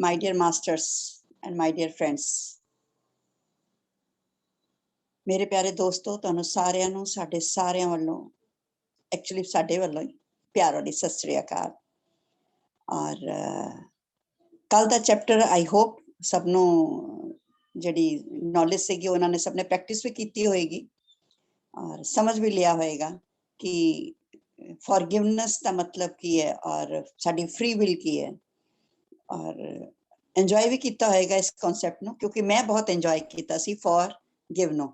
my dear masters and my dear friends, मेरे प्यारे दोस्तों, ਤੁਹਾਨੂੰ ਸਾਰਿਆਂ ਨੂੰ ਸਾਡੇ ਸਾਰਿਆਂ ਵੱਲੋਂ एक्चुअली ਸਾਡੇ ਵੱਲੋਂ ਹੀ ਪਿਆਰ ਵਾਲੀ ਸਤਿ ਸ੍ਰੀ ਅਕਾਲ। ਔਰ ਕੱਲ ਦਾ ਚੈਪਟਰ ਆਈ ਹੋਪ ਸਭ ਨੂੰ ਜਿਹੜੀ ਨੌਲੇਜ ਸੀਗੀ ਉਹਨਾਂ ਨੇ ਸਭ ਨੇ ਪ੍ਰੈਕਟਿਸ ਵੀ ਕੀਤੀ ਹੋਏਗੀ ਔਰ ਸਮਝ ਵੀ ਲਿਆ ਹੋਏਗਾ ਕਿ ਫॉरगिवनेस ਦਾ ਮਤਲਬ ਕੀ ਹੈ ਔਰ ਸਾਡੀ ਫ੍ਰੀ ਵਿਲ ਕੀ ਹੈ। ਔਰ ਇੰਜੋਏ ਵੀ ਕੀਤਾ ਹੋਏਗਾ ਇਸ ਕਨਸੈਪਟ ਨੂੰ, ਕਿਉਂਕਿ ਮੈਂ ਬਹੁਤ ਇੰਜੋਏ ਕੀਤਾ ਸੀ ਫॉरगिव ਨੂੰ,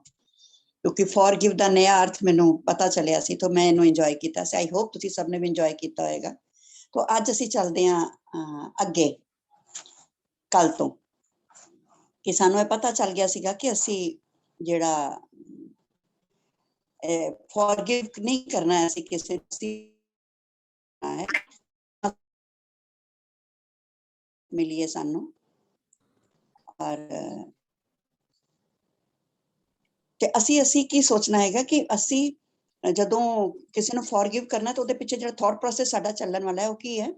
ਕਿਉਂਕਿ ਫॉरगिव ਦਾ ਨया ਅਰਥ ਮੈਨੂੰ ਪਤਾ ਚੱਲਿਆ ਸੀ ਤਾਂ ਮੈਂ ਇਹਨੂੰ ਇੰਜੋਏ ਕੀਤਾ ਸੀ। ਆਈ ਹੋਪ ਤੁਸੀਂ ਸਭ ਨੇ ਵੀ ਇੰਜੋਏ ਕੀਤਾ ਹੋਏਗਾ। ਤਾਂ ਅੱਜ ਅਸੀਂ ਚੱਲਦੇ ਹਾਂ ਅੱਗੇ ਕੱਲ ਤੋਂ, ਕਿ ਸਾਨੂੰ ਇਹ ਪਤਾ ਚੱਲ ਗਿਆ ਸੀਗਾ ਕਿ ਅਸੀਂ ਜਿਹੜਾ ਫॉरगिव ਨਹੀਂ ਕਰਨਾ, ਅਸੀਂ ਕਿਸੇ ਮਿਲੀ ਹੈ ਸਾਨੂੰ। ਔਰ ਤੇ ਅਸੀਂ ਕੀ ਸੋਚਣਾ ਹੈਗਾ ਕਿ ਅਸੀਂ ਜਦੋਂ ਕਿਸੇ ਨੂੰ ਫॉरगिव ਕਰਨਾ ਤਾਂ ਉਹਦੇ ਪਿੱਛੇ ਜਿਹੜਾ ਥॉट ਪ੍ਰੋਸੈਸ ਸਾਡਾ ਚੱਲਣ ਵਾਲਾ ਹੈ ਉਹ ਕੀ ਹੈ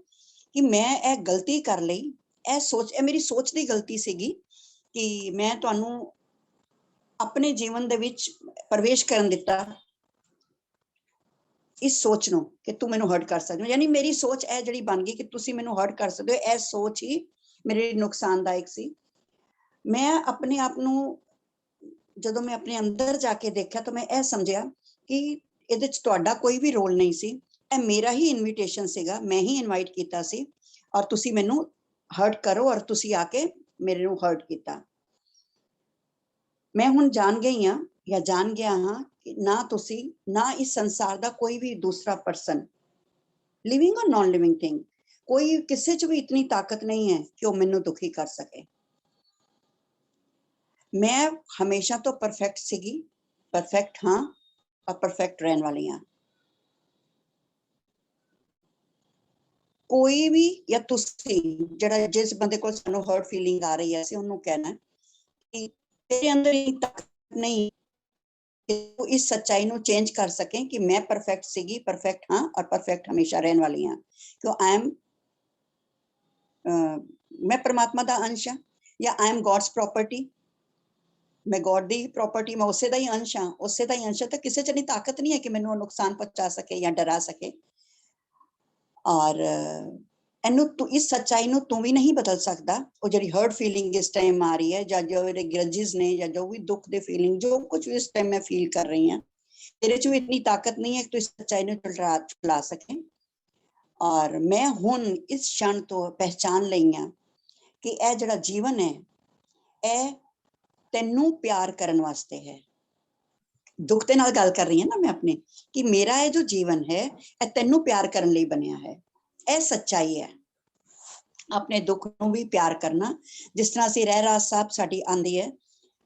ਕਿ ਮੈਂ ਇਹ ਗਲਤੀ ਕਰ ਲਈ, ਇਹ ਮੇਰੀ ਸੋਚ ਦੀ ਗਲਤੀ ਸੀਗੀ ਕਿ ਮੈਂ ਤੁਹਾਨੂੰ ਆਪਣੇ ਜੀਵਨ ਦੇ ਵਿੱਚ ਪ੍ਰਵੇਸ਼ ਕਰਨ ਦਿੱਤਾ ਇਸ ਸੋਚ ਨੂੰ ਕਿ ਤੂੰ ਮੈਨੂੰ ਹਰਟ ਕਰ ਸਕਦੀ ਹੋ। ਯਾਨੀ ਮੇਰੀ ਸੋਚ ਇਹ ਜਿਹੜੀ ਬਣ ਗਈ ਕਿ ਤੁਸੀਂ ਮੈਨੂੰ ਹਰਟ ਕਰ ਸਕਦੇ ਹੋ, ਇਹ ਸੋਚ ਹੀ ਮੇਰੇ ਲਈ ਨੁਕਸਾਨਦਾਇਕ ਸੀ। ਮੈਂ ਆਪਣੇ ਆਪ ਨੂੰ ਜਦੋਂ ਮੈਂ ਆਪਣੇ ਅੰਦਰ ਜਾ ਕੇ ਦੇਖਿਆ ਤਾਂ ਮੈਂ ਇਹ ਸਮਝਿਆ ਕਿ ਇਹਦੇ ਚ ਤੁਹਾਡਾ ਕੋਈ ਵੀ ਰੋਲ ਨਹੀਂ ਸੀ, ਇਹ ਮੇਰਾ ਹੀ ਇਨਵੀਟੇਸ਼ਨ ਸੀਗਾ, ਮੈਂ ਹੀ ਇਨਵਾਈਟ ਕੀਤਾ ਸੀ ਔਰ ਤੁਸੀਂ ਮੈਨੂੰ ਹਰਟ ਕਰੋ ਔਰ ਤੁਸੀਂ ਆ ਕੇ ਮੇਰੇ ਨੂੰ ਹਰਟ ਕੀਤਾ। ਮੈਂ ਹੁਣ ਜਾਣ ਗਈ ਹਾਂ ਜਾਂ ਜਾਣ ਗਿਆ ਹਾਂ ਕਿ ਨਾ ਤੁਸੀਂ ਨਾ ਇਸ ਸੰਸਾਰ ਦਾ ਕੋਈ ਵੀ ਦੂਸਰਾ ਪਰਸਨ, ਲਿਵਿੰਗ ਔਰ ਨॉन ਲਿਵਿੰਗ ਥਿੰਗ, ਕੋਈ ਕਿਸੇ ਚ ਵੀ ਇਤਨੀ ਤਾਕਤ ਨਹੀਂ ਹੈ ਕਿ ਉਹ ਮੈਨੂੰ ਦੁਖੀ ਕਰ ਸਕੇ। ਮੈਂ ਹਮੇਸ਼ਾ ਤੋਂ ਪਰਫੈਕਟ ਸੀਗੀ, ਪਰਫੈਕਟ ਹਾਂ ਔਰ ਪਰਫੈਕਟ ਰਹਿਣ ਵਾਲੀ ਹਾਂ। ਕੋਈ ਵੀ ਜਾਂ ਤੁਸੀਂ ਜਿਹੜਾ ਜਿਸ ਬੰਦੇ ਕੋਲ ਸਾਨੂੰ ਹਰਟ ਫੀਲਿੰਗ ਆ ਰਹੀ ਹੈ ਅਸੀਂ ਉਹਨੂੰ ਕਹਿਣਾ ਕਿ ਤੇਰੇ ਅੰਦਰ ਇਹ ਤਾਕਤ ਨਹੀਂ ਕਿ ਤੂੰ ਇਸ ਸੱਚਾਈ ਨੂੰ ਚੇਂਜ ਕਰ ਸਕੇ ਕਿ ਮੈਂ ਪਰਫੈਕਟ ਸੀਗੀ, ਪਰਫੈਕਟ ਹਾਂ ਔਰ ਪਰਫੈਕਟ ਹਮੇਸ਼ਾ ਰਹਿਣ ਵਾਲੀ ਹਾਂ। ਕਿਉਂ ਮੈਂ ਪਰਮਾਤਮਾ ਦਾ ਅੰਸ਼ ਹਾਂ ਜਾਂ ਆਈ ਐਮ ਗॉड्स प्रॉपर्टी, मैं गॉड ਦੀ प्रॉपर्टी, मैं ਉਸੇ ਦਾ ਹੀ ਅੰਸ਼ ਹਾਂ, ਉਸੇ ਦਾ ਹੀ ਅੰਸ਼ ਤਾਂ ਕਿਸੇ ਚ ਨਹੀਂ ਤਾਕਤ ਨਹੀਂ ਹੈ ਕਿ ਮੈਨੂੰ ਨੁਕਸਾਨ ਪਹੁੰਚਾ ਸਕੇ ਜਾਂ ਡਰਾ ਸਕੇ। ਔਰ ਇਹਨੂੰ ਤੂੰ ਇਸ ਸੱਚਾਈ ਨੂੰ ਤੂੰ ਵੀ ਨਹੀਂ ਬਦਲ ਸਕਦਾ। ਉਹ ਜਿਹੜੀ ਹਰਟ ਫੀਲਿੰਗ ਇਸ ਟਾਈਮ ਆ ਰਹੀ ਹੈ ਜਾਂ ਜੋ ਮੇਰੇ ਗ੍ਰਜਿਸ ਨੇ ਜਾਂ ਜੋ ਵੀ ਦੁੱਖ ਦੇ ਫੀਲਿੰਗ ਜੋ ਕੁਝ ਵੀ ਇਸ ਟਾਈਮ ਮੈਂ ਫੀਲ ਕਰ ਰਹੀ ਹਾਂ, ਤੇਰੇ ਚ ਵੀ ਇਤਨੀ ਤਾਕਤ ਨਹੀਂ ਹੈ ਕਿ ਤੂੰ ਇਸ ਸੱਚਾਈ ਨੂੰ ਚਲਾ ਸਕੇ। ਔਰ ਮੈਂ ਹੁਣ ਇਸ क्षण ਤੋਂ ਪਹਿਚਾਨ ਲਈ ਹਾਂ ਕਿ ਇਹ ਜਿਹੜਾ ਜੀਵਨ ਹੈ ਇਹ ਤੈਨੂੰ ਪਿਆਰ ਕਰਨ ਵਾਸਤੇ ਹੈ। ਦੁੱਖ ਦੇ ਨਾਲ ਗੱਲ ਕਰ ਰਹੀ ਹਾਂ ਨਾ ਮੈਂ ਆਪਣੇ, ਕਿ ਮੇਰਾ ਇਹ ਜੋ ਜੀਵਨ ਹੈ ਇਹ ਤੈਨੂੰ ਪਿਆਰ ਕਰਨ ਲਈ ਬਣਿਆ ਹੈ। ਇਹ ਸੱਚਾਈ ਹੈ। ਆਪਣੇ ਦੁੱਖ ਨੂੰ ਵੀ ਪਿਆਰ ਕਰਨਾ, ਜਿਸ ਤਰ੍ਹਾਂ ਅਸੀਂ ਰਹਿਰਾਸ ਸਾਹਿਬ ਸਾਡੀ ਆਂਦੀ ਹੈ,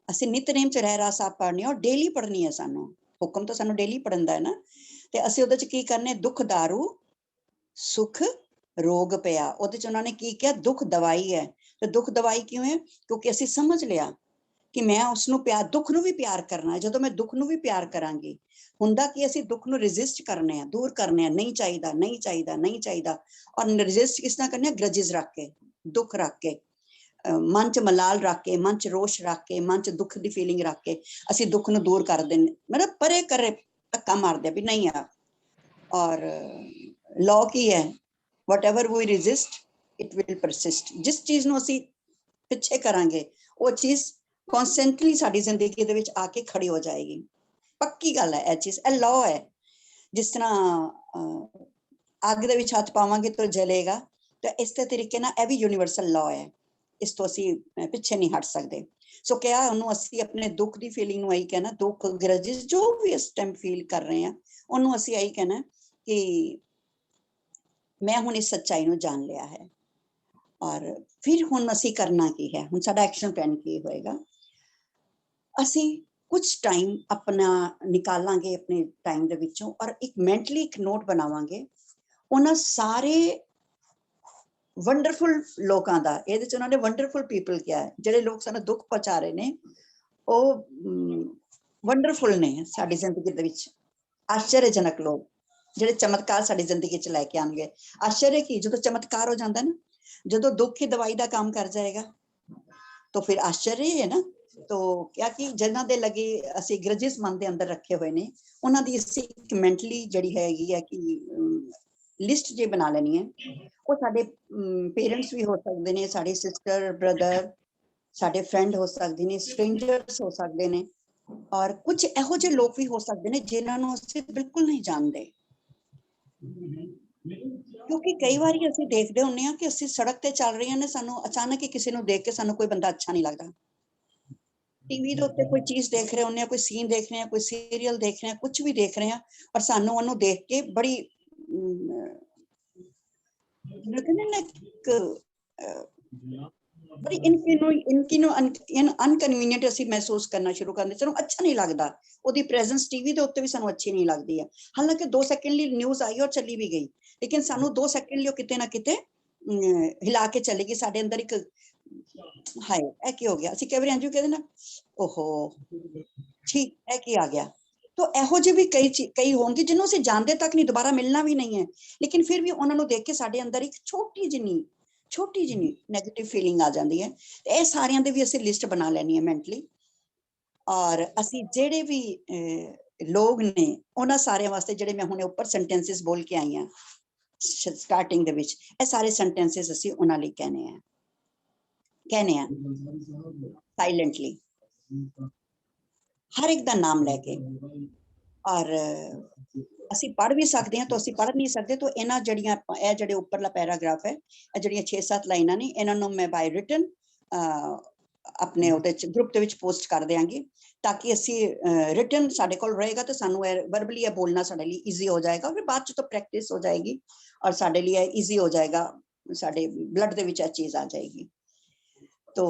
ਅਸੀਂ ਨਿਤਨੇਮ ਚ ਰਹਿਰਾਸ ਸਾਹਿਬ ਪੜ੍ਹਨੀ ਔਰ ਡੇਲੀ ਪੜ੍ਹਨੀ ਹੈ। ਸਾਨੂੰ ਹੁਕਮ ਤਾਂ ਸਾਨੂੰ ਡੇਲੀ ਪੜ੍ਹਨ ਦਾ ਹੈ ਨਾ, ਤੇ ਅਸੀਂ ਉਹਦੇ ਚ ਕੀ ਕਰਨੇ, ਦੁੱਖ ਦਾਰੂ ਸੁਖ ਰੋਗ ਪਿਆ। ਉਹਦੇ ਚ ਉਹਨਾਂ ਨੇ ਕੀ ਕਿਹਾ, ਦੁੱਖ ਦਵਾਈ ਹੈ। ਤੇ ਦੁੱਖ ਦਵਾਈ ਕਿਉਂ ਹੈ? ਕਿਉਂਕਿ ਅਸੀਂ ਸਮਝ ਲਿਆ ਕਿ ਮੈਂ ਉਸਨੂੰ ਪਿਆਰ, ਦੁੱਖ ਨੂੰ ਵੀ ਪਿਆਰ ਕਰਨਾ ਹੈ। ਜਦੋਂ ਮੈਂ ਦੁੱਖ ਨੂੰ ਵੀ ਪਿਆਰ ਕਰਾਂਗੀ, ਹੁੰਦਾ ਕਿ ਅਸੀਂ ਦੁੱਖ ਨੂੰ ਰੈਜ਼ਿਸਟ ਕਰਨੇ ਆ, ਦੂਰ ਕਰਨੇ ਆ, ਨਹੀਂ ਚਾਹੀਦਾ ਨਹੀਂ ਚਾਹੀਦਾ ਨਹੀਂ ਚਾਹੀਦਾ। ਔਰ ਰੈਜ਼ਿਸਟ ਕਿਸ ਤਰ੍ਹਾਂ ਕਰਨੇ ਆ? ਗ੍ਰਜਿਸ ਰੱਖ ਕੇ, ਦੁੱਖ ਰੱਖ ਕੇ, ਮਨ ਚ ਮਲਾਲ ਰੱਖ ਕੇ, ਮਨ ਚ ਰੋਸ਼ ਰੱਖ ਕੇ, ਮਨ ਚ ਦੁੱਖ ਦੀ ਫੀਲਿੰਗ ਰੱਖ ਕੇ ਅਸੀਂ ਦੁੱਖ ਨੂੰ ਦੂਰ ਕਰ ਦਿੰਦੇ, ਮਤਲਬ ਪਰੇ ਕਰੇ ਧੱਕਾ ਮਾਰਦੇ ਵੀ ਨਹੀਂ ਆ। ਔਰ ਲਾਅ ਕੀ ਹੈ? whatever we resist it will persist। ਜਿਸ ਚੀਜ਼ ਨੂੰ ਅਸੀਂ ਪਿੱਛੇ ਕਰਾਂਗੇ ਉਹ ਚੀਜ਼ ਕਨਸਟੈਂਟਲੀ ਸਾਡੀ ਜ਼ਿੰਦਗੀ ਦੇ ਵਿੱਚ ਆ ਕੇ ਖੜੀ ਹੋ ਜਾਏਗੀ। ਪੱਕੀ ਗੱਲ ਹੈ ਇਹ ਚੀਜ਼, ਇਹ ਲਾਅ ਹੈ। ਜਿਸ ਤਰ੍ਹਾਂ ਅੱਗ ਦੇ ਵਿੱਚ ਹੱਥ ਪਾਵਾਂਗੇ ਤਾਂ ਜਲੇਗਾ, ਤਾਂ ਇਸੇ ਤਰੀਕੇ ਨਾਲ ਇਹ ਵੀ ਯੂਨੀਵਰਸਲ ਲਾਅ ਹੈ। ਇਸ ਤੋਂ ਅਸੀਂ ਪਿੱਛੇ ਨਹੀਂ ਹਟ ਸਕਦੇ। ਸੋ ਕਿਹਾ ਉਹਨੂੰ ਅਸੀਂ ਆਪਣੇ ਦੁੱਖ ਦੀ ਫੀਲਿੰਗ ਨੂੰ ਇਹੀ ਕਹਿਣਾ, ਦੁੱਖ ਗ੍ਰਜਿਸ ਜੋ ਵੀ ਇਸ ਟਾਈਮ ਫੀਲ ਕਰ ਰਹੇ ਹਾਂ ਉਹਨੂੰ ਅਸੀਂ ਇਹੀ ਕਹਿਣਾ ਕਿ ਮੈਂ ਹੁਣ ਇਸ ਸੱਚਾਈ ਨੂੰ ਜਾਣ ਲਿਆ ਹੈ। ਔਰ ਫਿਰ ਹੁਣ ਅਸੀਂ ਕਰਨਾ ਕੀ ਹੈ? ਹੁਣ ਸਾਡਾ ਐਕਸ਼ਨ ਪਲਾਨ ਕੀ ਹੋਏਗਾ? ਅਸੀਂ ਕੁਝ ਟਾਈਮ ਆਪਣਾ ਨਿਕਾਲਾਂਗੇ ਆਪਣੇ ਟਾਈਮ ਦੇ ਵਿੱਚੋਂ ਔਰ ਇੱਕ ਮੈਂਟਲੀ ਇੱਕ ਨੋਟ ਬਣਾਵਾਂਗੇ ਉਹਨਾਂ ਸਾਰੇ ਵੰਡਰਫੁਲ ਲੋਕਾਂ ਦਾ। ਇਹਦੇ ਚ ਉਹਨਾਂ ਨੇ ਵੰਡਰਫੁਲ ਪੀਪਲ ਕਿਹਾ ਹੈ, ਜਿਹੜੇ ਲੋਕ ਸਾਨੂੰ ਦੁੱਖ ਪਹੁੰਚਾ ਰਹੇ ਨੇ ਉਹ ਵੰਡਰਫੁਲ ਨੇ ਸਾਡੀ ਜ਼ਿੰਦਗੀ ਦੇ ਵਿੱਚ, ਆਸ਼ਚਰਯਜਨਕ ਲੋਕ ਜਿਹੜੇ ਚਮਤਕਾਰ ਸਾਡੀ ਜ਼ਿੰਦਗੀ ਚ ਲੈ ਕੇ ਆਉਣਗੇ। ਆਸ਼ਚर्य ਕੀ, ਜਦੋਂ ਚਮਤਕਾਰ ਹੋ ਜਾਂਦਾ ਨਾ ਜਦੋਂ ਦੁੱਖ ਹੀ ਦਵਾਈ ਦਾ ਕੰਮ ਕਰ ਜਾਏਗਾ ਤਾਂ ਫਿਰ ਆਸ਼ਚर्य ਹੈ ਨਾ। तो क्या कि जिन्हां दे लगे ਅਸੀਂ ਗ੍ਰਜਿਸ ਮਨ ਦੇ ਅੰਦਰ ਰੱਖੇ ਹੋਏ ਨੇ, ਉਹਨਾਂ ਦੀ ਅਸੀਂ ਇੱਕ ਮੈਂਟਲੀ ਜਿਹੜੀ ਹੈਗੀ ਹੈ ਕਿ ਲਿਸਟ ਜੇ ਬਣਾ ਲੈਣੀ ਹੈ। ਉਹ ਸਾਡੇ ਪੇਰੈਂਟਸ ਵੀ ਹੋ ਸਕਦੇ ਨੇ, ਸਾਡੇ ਸਿਸਟਰ ਬ੍ਰਦਰ, ਸਾਡੇ ਫਰੈਂਡ ਹੋ ਸਕਦੇ ਨੇ, ਸਟ੍ਰੇਂਜਰਸ ਹੋ ਸਕਦੇ ਨੇ, ਔਰ ਕੁਝ ਇਹੋ ਜਿਹੇ ਲੋਕ ਵੀ ਹੋ ਸਕਦੇ ਨੇ ਜਿਨ੍ਹਾਂ ਨੂੰ ਅਸੀਂ ਬਿਲਕੁਲ ਨਹੀਂ ਜਾਣਦੇ। ਕਿਉਂਕਿ ਕਈ ਵਾਰੀ ਅਸੀਂ ਦੇਖਦੇ ਹੁੰਦੇ ਹਾਂ ਕਿ ਅਸੀਂ ਸੜਕ ਤੇ ਚੱਲ ਰਹੇ ਹਾਂ ਨੇ, ਸਾਨੂੰ ਅਚਾਨਕ ਹੀ ਕਿਸੇ ਨੂੰ ਦੇਖ ਕੇ ਸਾਨੂੰ ਕੋਈ ਬੰਦਾ ਅੱਛਾ ਨਹੀਂ ਲੱਗਦਾ। ਟੀਵੀ ਦੇ ਉੱਤੇ ਕੋਈ ਚੀਜ਼ ਦੇਖ ਰਹੇ ਹੁੰਦੇ ਆ, ਕੋਈ ਸੀਨ ਦੇਖ ਰਹੇ ਆ, ਕੋਈ ਸੀਰੀਅਲ ਦੇਖ ਰਹੇ ਆ, ਕੁਝ ਵੀ ਦੇਖ ਰਹੇ ਆ, ਪਰ ਸਾਨੂੰ ਉਹਨੂੰ ਦੇਖ ਕੇ ਬੜੀ ਬੜੀ ਅਨਕਨਵੀਨੀਅੰਟ ਅਸੀਂ ਮਹਿਸੂਸ ਕਰਨਾ ਸ਼ੁਰੂ ਕਰਦੇ, ਸਾਨੂੰ ਅੱਛਾ ਨਹੀਂ ਲੱਗਦਾ। ਉਹਦੀ ਪ੍ਰੈਜ਼ੈਂਸ ਟੀਵੀ ਦੇ ਉੱਤੇ ਵੀ ਸਾਨੂੰ ਅੱਛੀ ਨਹੀਂ ਲੱਗਦੀ ਹੈ। ਹਾਲਾਂਕਿ 2 ਸੈਕਿੰਡ ਲਈ ਨਿਊਜ਼ ਆਈ ਔਰ ਚਲੀ ਵੀ ਗਈ, ਲੇਕਿਨ ਸਾਨੂੰ 2 ਸੈਕਿੰਡ ਲਈ ਉਹ ਕਿਤੇ ਨਾ ਕਿਤੇ ਹਿਲਾ ਕੇ ਚਲੇਗੀ। ਸਾਡੇ ਅੰਦਰ ਇੱਕ ਹਾਏ ਇਹ ਕੀ ਹੋ ਗਿਆ, ਅਸੀਂ ਕਈ ਵਾਰੀ ਅੰਜੂ ਕਹਿੰਦੇ ਨਾ ਓਹੋ ਠੀਕ ਇਹ ਕੀ ਆ ਗਿਆ। तो ਇਹੋ ਜਿਹੇ ਵੀ ਕਈ ਹੋਣਗੇ ਜਿਹਨੂੰ ਅਸੀਂ ਜਾਣਦੇ ਤੱਕ ਨਹੀਂ, ਦੁਬਾਰਾ ਮਿਲਣਾ ਵੀ ਨਹੀਂ ਹੈ, ਲੇਕਿਨ ਫਿਰ ਵੀ ਉਹਨਾਂ ਨੂੰ ਦੇਖ ਕੇ ਸਾਡੇ ਅੰਦਰ ਇੱਕ ਛੋਟੀ ਜਿਹੀ ਨੈਗੇਟਿਵ ਫੀਲਿੰਗ ਆ ਜਾਂਦੀ ਹੈ। ਤੇ ਇਹ ਸਾਰਿਆਂ ਦੇ ਵੀ ਅਸੀਂ ਲਿਸਟ ਬਣਾ ਲੈਣੀ ਹੈ ਮੈਂਟਲੀ, ਔਰ ਅਸੀਂ ਜਿਹੜੇ ਵੀ ਲੋਕ ਨੇ ਉਹਨਾਂ ਸਾਰਿਆਂ ਵਾਸਤੇ ਜਿਹੜੇ ਮੈਂ ਹੁਣੇ ਉੱਪਰ ਸੈਂਟੈਂਸਸ ਬੋਲ ਕੇ ਆਈ ਹਾਂ ਸਟਾਰਟਿੰਗ ਦੇ ਵਿੱਚ, ਇਹ ਸਾਰੇ ਸੈਂਟੈਂਸਸ ਅਸੀਂ ਉਹਨਾਂ ਲਈ कहने ਆ ਸਾਇਲੈਂਟਲੀ, ਹਰ ਇੱਕ ਦਾ ਨਾਮ ਲੈ ਕੇ। ਔਰ ਅਸੀਂ ਪੜ੍ਹ ਵੀ ਸਕਦੇ ਹਾਂ, ਤਾਂ ਅਸੀਂ ਪੜ੍ਹ ਨਹੀਂ ਸਕਦੇ ਤਾਂ ਇਹਨਾਂ ਜਿਹੜੀਆਂ ਇਹ ਜਿਹੜੇ ਉੱਪਰਲਾ ਪੈਰਾਗ੍ਰਾਫ ਹੈ, ਇਹ ਜਿਹੜੀਆਂ 6-7 ਲਾਈਨਾਂ ਨੇ, ਇਹਨਾਂ ਨੂੰ ਮੈਂ ਬਾਈ ਰਿਟਨ ਆਪਣੇ ਉਹਦੇ ਚ ਗਰੁੱਪ ਦੇ ਵਿੱਚ ਪੋਸਟ ਕਰ ਦਿਆਂਗੀ, ਤਾਂ ਕਿ ਅਸੀਂ ਰਿਟਨ ਸਾਡੇ ਕੋਲ ਰਹੇਗਾ ਤੇ ਸਾਨੂੰ ਇਹ ਵਰਬਲੀ ਇਹ ਬੋਲਣਾ ਸਾਡੇ ਲਈ ਈਜ਼ੀ ਹੋ ਜਾਏਗਾ। ਫਿਰ ਬਾਅਦ ਚ ਤਾਂ ਪ੍ਰੈਕਟਿਸ ਹੋ ਜਾਏਗੀ ਔਰ ਸਾਡੇ ਲਈ ਇਹ ਈਜ਼ੀ ਹੋ ਜਾਏਗਾ, ਸਾਡੇ ਬਲੱਡ ਦੇ ਵਿੱਚ ਇਹ ਚੀਜ਼ ਆ ਜਾਏਗੀ। तो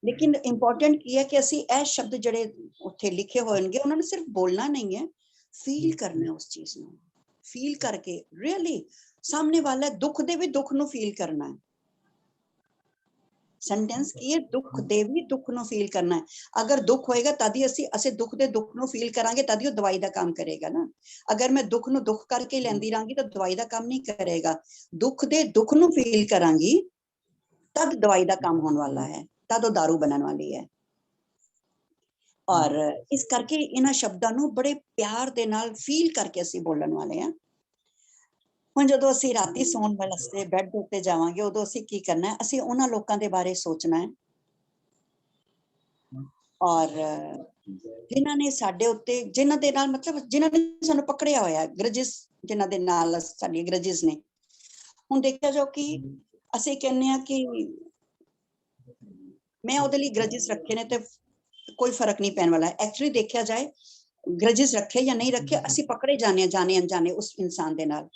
लेकिन इंपॉर्टेंट की है कि ਅਸੀਂ ਇਹ ਸ਼ਬਦ ਜਿਹੜੇ ਉੱਥੇ ਲਿਖੇ ਹੋਣਗੇ ਉਹਨਾਂ ਨੂੰ ਸਿਰਫ ਬੋਲਣਾ ਨਹੀਂ ਹੈ, ਫੀਲ ਕਰਨਾ ਹੈ। ਉਸ ਚੀਜ਼ ਨੂੰ ਫੀਲ ਕਰਕੇ ਰੀਅਲੀ ਸਾਹਮਣੇ ਵਾਲਾ ਦੁੱਖ ਦੇ ਵੀ ਦੁੱਖ ਨੂੰ ਫੀਲ ਕਰਨਾ ਹੈ। ਸੈਂਟੈਂਸ ਕੀ ਹੈ, ਦੁੱਖ ਦੇ ਵੀ ਦੁੱਖ ਨੂੰ ਫੀਲ ਕਰਨਾ ਹੈ। ਅਗਰ ਦੁੱਖ ਹੋਏਗਾ ਤਦ ਹੀ ਅਸੀਂ ਦੁੱਖ ਦੇ ਦੁੱਖ ਨੂੰ ਫੀਲ ਕਰਾਂਗੇ, ਤਦ ਹੀ ਉਹ ਦਵਾਈ ਦਾ ਕੰਮ ਕਰੇਗਾ ਨਾ। ਅਗਰ ਮੈਂ ਦੁੱਖ ਨੂੰ ਦੁੱਖ ਕਰਕੇ ਲੈਂਦੀ ਰਹਾਂਗੀ ਤਾਂ ਦਵਾਈ ਦਾ ਕੰਮ ਨਹੀਂ ਕਰੇਗਾ। ਦੁੱਖ ਦੇ ਦੁੱਖ ਨੂੰ ਫੀਲ ਕਰਾਂਗੀ तद दवाई का काम होने वाला है, तद वो दारू बनने वाली है। और इस करके इन्हां शब्दां नूं बड़े प्यार दे नाल फील करके असीं बोलण वाले हैं। हुण जदों असीं राती सौण वास्ते बैड दे उत्ते जावांगे, उदों असीं की करना है, असीं उन्हां लोकां दे बारे सोचना है और जिन्हां ने साडे उत्ते, जिन्हां दे नाल मतलब जिन्हां ने सानूं पकड़िया होया, ग्रजिस जिन्हां दे नाल साडी ग्रजिस ने। हुण देखिया जाओ कि ਅਸੀਂ ਕਹਿੰਦੇ ਆ ਕਿ ਮੈਂ ਉਹਦੇ ਲਈ ਗ੍ਰਜਿਸ ਰੱਖੇ ਨੇ ਤੇ ਕੋਈ ਫਰਕ ਨਹੀਂ ਪੈਣ ਵਾਲਾ। ਐਕਚੁਅਲੀ ਦੇਖਿਆ ਜਾਏ ਗ੍ਰਜਿਸ ਰੱਖੇ ਜਾਂ ਨਹੀਂ ਰੱਖੇ, ਅਸੀਂ ਪਕੜੇ ਜਾਣੇ ਅਣਜਾਣੇ ਉਸ ਇਨਸਾਨ ਦੇ ਨਾਲ।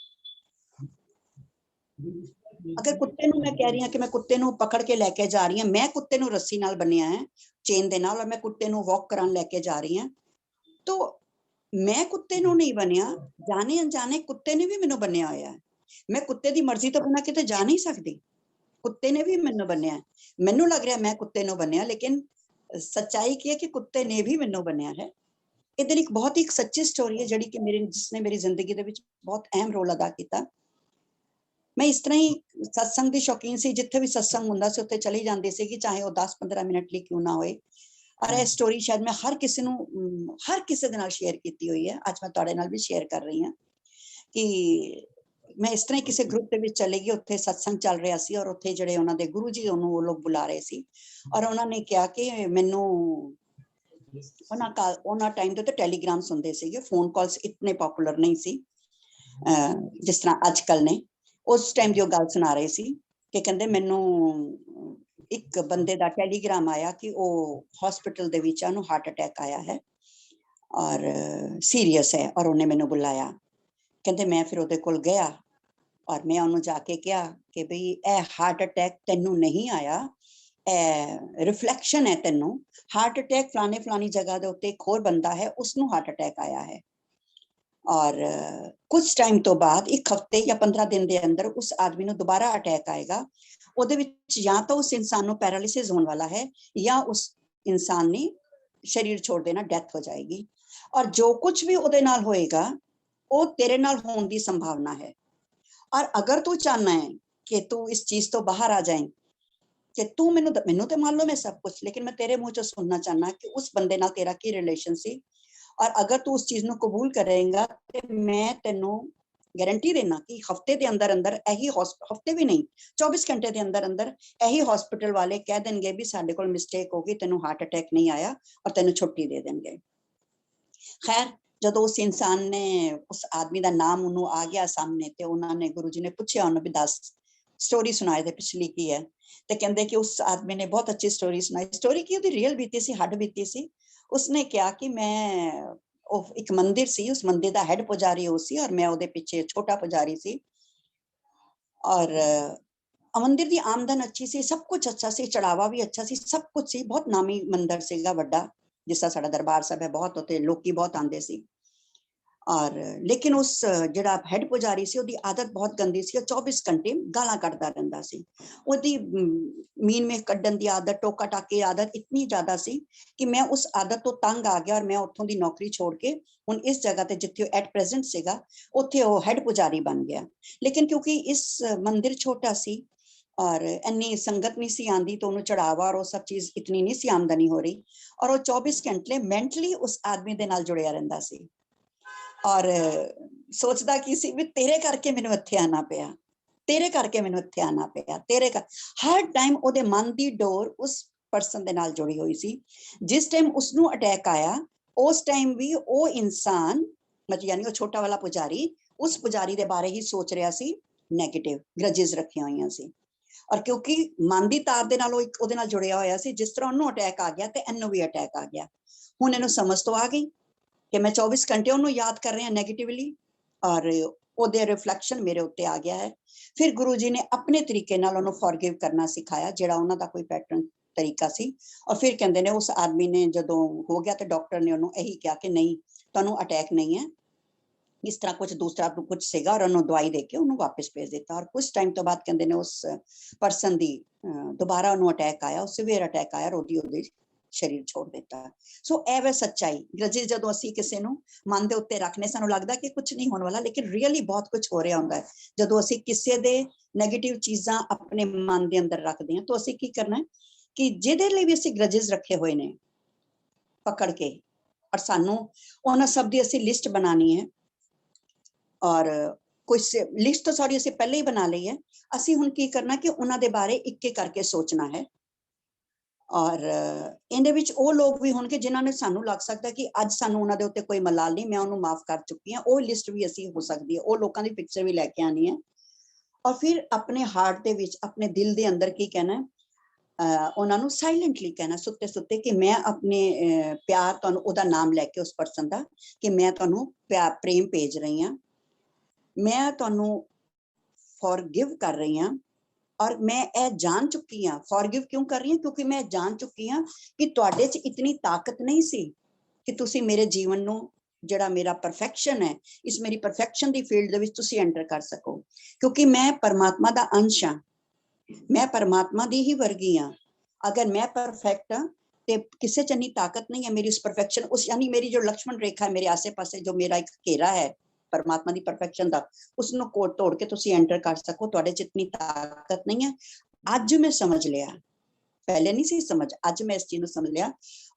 ਅਗਰ ਕੁੱਤੇ ਨੂੰ ਮੈਂ ਕਹਿ ਰਹੀ ਹਾਂ ਕਿ ਮੈਂ ਕੁੱਤੇ ਨੂੰ ਪਕੜ ਕੇ ਲੈ ਕੇ ਜਾ ਰਹੀ ਹਾਂ, ਮੈਂ ਕੁੱਤੇ ਨੂੰ ਰੱਸੀ ਨਾਲ ਬੰਨਿਆ ਹੈ ਚੇਨ ਦੇ ਨਾਲ, ਔਰ ਮੈਂ ਕੁੱਤੇ ਨੂੰ ਵਾਕ ਕਰਾਉਣ ਲੈ ਕੇ ਜਾ ਰਹੀ ਹਾਂ, ਤਾਂ ਮੈਂ ਕੁੱਤੇ ਨੂੰ ਨਹੀਂ ਬੰਨਿਆ, ਜਾਣੇ ਅਣਜਾਣੇ ਕੁੱਤੇ ਨੇ ਵੀ ਮੈਨੂੰ ਬੰਨਿਆ ਹੋਇਆ ਹੈ। मैं कुत्ते दी मर्जी तो बिना किते जा नहीं सकती, कुत्ते ने भी मैनू बन्निया। मैनू लग रहा मैं कुत्ते नू बन्निया, लेकिन सच्चाई की है कि कुत्ते ने भी मैनू बन्निया है। इधर एक बहुत ही सच्ची स्टोरी है जिहड़ी कि जिसने मेरी जिंदगी दे विच बहुत अहम रोल अदा किया। मैं इस तरह ही सत्संग दी शौकीन सी, जिथे भी सत्संग हुंदा सी उत्थे चली जांदी सी, चाहे वो 10-15 मिनट ਲਈ क्यों ना होए। और यह स्टोरी शायद मैं हर किसी नू हर किसी दे नाल शेयर कीती हुई है, अज मैं तुहाडे नाल भी शेयर कर रही हां कि मैं इस तरह किसी ग्रुप के विच चली गई, उत्थे सत्संग चल रहा सी और उत्थे जिहड़े उन्हां दे गुरु जी उन्होंने वो लोग बुला रहे सी, और उन्होंने कहा कि मैनू उन्हां टाइम ते टैलीग्राम्स हुंदे सीगे, फोन कॉल्स इतने पॉपुलर नहीं सी जिस तरह अजकल ने। उस टाइम दी गल सुना रहे सी कि कहंदे मैनू एक बंदे दा टैलीग्राम आया कि वो हॉस्पिटल दे विच उहनूं हार्ट अटैक आया है और सीरीयस है, और उन्हें मैनू बुलाया। कहते मैं फिर ਉਹਦੇ ਕੋਲ गया और मैं उन्होंने जाके कहा कि बई ए हार्ट अटैक तेनू नहीं आया, ए रिफ्लैक्शन है, तेनू हार्ट अटैक फलानी जगह दे उत्ते एक होर बंदा है उसनू हार्ट अटैक आया है, और कुछ टाइम तो बाद 1 हफ्ते या 15 दिन के अंदर उस आदमी नू दोबारा अटैक आएगा। ਉਹਦੇ ਵਿੱਚ या तो उस इंसान नू पैरालिसिस होने वाला है या उस इंसान ने शरीर छोड़ देना, डेथ हो जाएगी, और जो कुछ भी ਉਹਦੇ नाल होएगा वो तेरे नाल होने की संभावना है। और अगर तू चाहना है कि तू इस चीज तो बाहर आ जाए, कि तू मैनू तो मालूम है सब कुछ, लेकिन मैं तेरे मुंह चो सुनना चाहना कि उस बंदे नाल तेरा की रिलेशन सी, और अगर तू उस चीज ਨੂੰ कबूल करेगा तो मैं तेनों गारंटी देना कि हफ्ते के अंदर अंदर यही हफ्ते भी नहीं 24 घंटे के अंदर अंदर यही हॉस्पिटल वाले कह देंगे भी साडे कोल मिस्टेक होगी, तेनों हार्ट अटैक नहीं आया, और तेनों छुट्टी दे देंगे। खैर जदों उस इंसान ने, उस आदमी का नाम उन्होंने आ गया सामने, तो उन्होंने गुरु जी ने पूछा उन्होंने भी दस स्टोरी सुनाए थे पिछली की है, तो कहते कि उस आदमी ने बहुत अच्छी स्टोरी सुनाई। स्टोरी की रियल बीती सी, हड बीती सी। उसने कहा कि मैं एक मंदिर सी, उस मंदिर का हैड पुजारी वो सी, और मैं ਉਹਦੇ ਪਿੱਛੇ छोटा पुजारी सी, और मंदिर की आमदन अच्छी सी, सब कुछ अच्छा सी, चढ़ावा भी अच्छा सी, सब कुछ सी, बहुत नामी मंदिर सीगा वड्डा, जिस तरह साडा दरबार साहब है, बहुत उत्ते लोकी बहुत आंदे सी। और लेकिन उस जिहड़ा हैड पुजारी सी, ओदी आदत बहुत गंदी सी, 24 घंटे गालां कढदा रहिंदा सी। ओदी मीन में कड्डन दी आदत, टोका टाकी आदत इतनी ज्यादा सी कि मैं उस आदत तो तंग आ गया, और मैं उत्थों दी नौकरी छोड़ के हुण इस जगह ते जिथे एट प्रेजेंट सीगा उत्थे वो हैड पुजारी बन गया। लेकिन क्योंकि इस मंदिर छोटा सी और इन्नी संगत नहीं सी आंदी, तो उन्होंने चढ़ावा और वो सब चीज इतनी नहीं सी आमदनी हो रही, और वो 24 घंटे मेंटली उस आदमी दे नाल जुड़िया रहिंदा सी, और सोचदा की सी भी तेरे करके मैनू इत्थे आना पिया, तेरे करके मैनू इत्थे आना पिया, तेरे कर। हर टाइम ओदे मन दी डोर उस पर्सन दे नाल जुड़ी हुई सी। जिस टाइम उसनू अटैक आया, उस टाइम भी वो इंसान, मतलब यानी वो छोटा वाला पुजारी उस पुजारी दे बारे ही सोच रहा सी, नेगेटिव ग्रजेस रखिया हुई सी, और क्योंकि मन दी तार दे नाल एक ओदे नाल जुड़िया होया सी, जिस तरह उन्होंने अटैक आ गया ते इन्नू भी अटैक आ गया। हुण इन्नू समझ तो आ गई कि मैं 24 घंटे उन्होंने याद कर रहे हैं नेगेटिवली, और ओदे रिफ्लेक्शन मेरे उत्ते आ गया है। फिर गुरु जी ने अपने तरीके नाल उन्होंने फॉरगिव करना सिखाया, जेड़ा उन्हों दा कोई पैटर्न तरीका सी। और फिर कहंदे ने उस आदमी ने जदों हो गया तो डॉक्टर ने उन्होंने यही कहा कि नहीं, तुहानू अटैक नहीं है, इस तरह कुछ दूसरा कुछ सीगा, और उन्होंने दवाई देके उन्होंने वापस भेज दिता। और कुछ टाइम तो बाद कहंदे ने उस पर्सन दी दोबारा उन्होंने अटैक आया, सीवियर अटैक आया, और ओदी शरीर छोड़ दिता। सो ए वे सच्चाई। ग्रजेस जदों असीं किसी नूं मन दे उत्ते रखने, सानूं लगदा कि कुछ नहीं होने वाला, लेकिन रियली बहुत कुछ हो रहा हुंदा है। जदों असीं किसी दे नेगेटिव चीज़ां अपने मन दे अंदर रखदे हां, तो असीं की करना है कि जिहदे लई भी असीं ग्रजेस रखे हुए ने पकड़ के, और सानूं उन्हां सब दी असीं लिस्ट बनानी है, और कुछ लिस्ट तो सॉरी असीं पहले ही बना लई है। असीं हुण की करना कि उन्हां दे बारे एक एक करके सोचना है, और इहदे विच ਉਹ ਲੋਕ ਵੀ ਹੋਣਗੇ ਜਿਨ੍ਹਾਂ ਨੇ ਸਾਨੂੰ ਲੱਗ ਸਕਦਾ ਕਿ ਅੱਜ ਸਾਨੂੰ ਉਹਨਾਂ ਦੇ ਉੱਤੇ ਕੋਈ ਮਲਾਲ ਨਹੀਂ, ਮੈਂ ਉਹਨੂੰ ਮਾਫ ਕਰ ਚੁੱਕੀ ਹਾਂ, ਉਹ ਲਿਸਟ ਵੀ ਅਸੀਂ ਹੋ ਸਕਦੀ ਹੈ, ਉਹ ਲੋਕਾਂ ਦੀ ਪਿਕਚਰ ਵੀ ਲੈ ਕੇ ਆਣੀ ਹੈ। और फिर अपने हार्ट ਦੇ ਵਿੱਚ अपने दिल ਦੇ ਅੰਦਰ ਕੀ ਕਹਿਣਾ ਹੈ, ਉਹਨਾਂ ਨੂੰ ਸਾਇਲੈਂਟਲੀ ਕਹਿਣਾ ਸੁੱਤੇ ਸੁੱਤੇ ਕਿ ਮੈਂ ਆਪਣੇ ਪਿਆਰ ਤੁਹਾਨੂੰ ਉਹਦਾ ਨਾਮ ਲੈ ਕੇ ਉਸ ਪਰਸਨ ਦਾ, ਕਿ ਮੈਂ ਤੁਹਾਨੂੰ ਪਿਆਰ ਪ੍ਰੇਮ ਭੇਜ ਰਹੀ ਹਾਂ, ਮੈਂ ਤੁਹਾਨੂੰ फॉरगिव कर रही हाँ, और मैं ए जान चुकी हाँ। फॉरगिव क्यों कर रही हूँ? क्योंकि मैं जान चुकी हाँ कि तुहाडे च इतनी ताकत नहीं सी कि तुसी मेरे जीवन नू जिहड़ा मेरा परफेक्शन है, इस मेरी परफेक्शन दी फील्ड दे विच तुसी एंटर कर सको, क्योंकि मैं परमात्मा दा अंश हाँ, मैं परमात्मा दी ही वर्गी हाँ। अगर मैं परफेक्ट हाँ ते किसे च इन्नी ताकत नहीं है मेरी उस परफेक्शन, उस यानी मेरी जो लक्ष्मण रेखा है मेरे आसे पासे, जो मेरा एक घेरा है परमात्मा दी परफेक्शन दा, उसनू कोड तोड़ के तुसी एंटर कर सको, तुहाडे च इतनी ताकत नहीं है। अज मैं समझ लिया, पहले नहीं सी समझ, अज मैं इस चीज नू समझ लिया।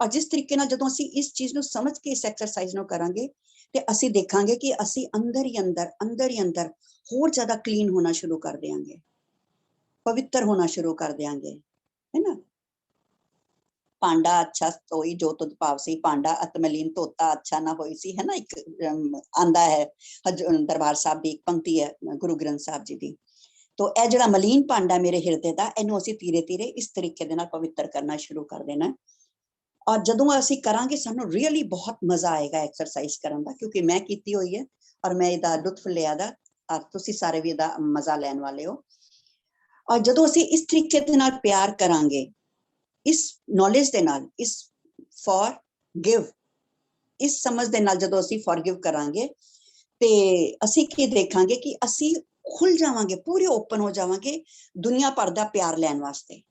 और जिस तरीके नाल जदों असीं इस चीज नू समझ के इस एक्सरसाइज नू करांगे, ते असीं देखांगे कि असीं अंदर ही अंदर होर ज्यादा क्लीन होना शुरू कर देंगे, पवित्र होना शुरू कर देंगे, है ना। पांडा अच्छा सोई जो तुध पावसी, पांडा अतमलीन धोता अच्छा ना होई सी, है ना। एक आंदा है दरबार साहब की एक पंक्ति है गुरु ग्रंथ साहब जी की। तो यह जिहड़ा मलीन भांडा मेरे हिरदे दा, इहनूं असीं धीरे धीरे इस तरीके दे नाल पवित्र करना शुरू कर देना। और जदों असीं करांगे सानूं रियली बहुत मजा आएगा एक्सरसाइज करन दा, क्योंकि मैं कीती हुई है और मैं इहदा लुत्फ लिया दा, और तुसीं सारे भी इहदा मजा लैण वाले हो। और जदों असीं इस तरीके दे नाल प्यार करांगे, इस नॉलेज दे नाल, इस फॉर गिव, इस समझ दे नाल जदों असीं फॉरगिव करांगे, ते असीं की देखांगे कि असीं खुल जावांगे, पूरे ओपन हो जावांगे दुनिया भर दा प्यार लैण वास्ते।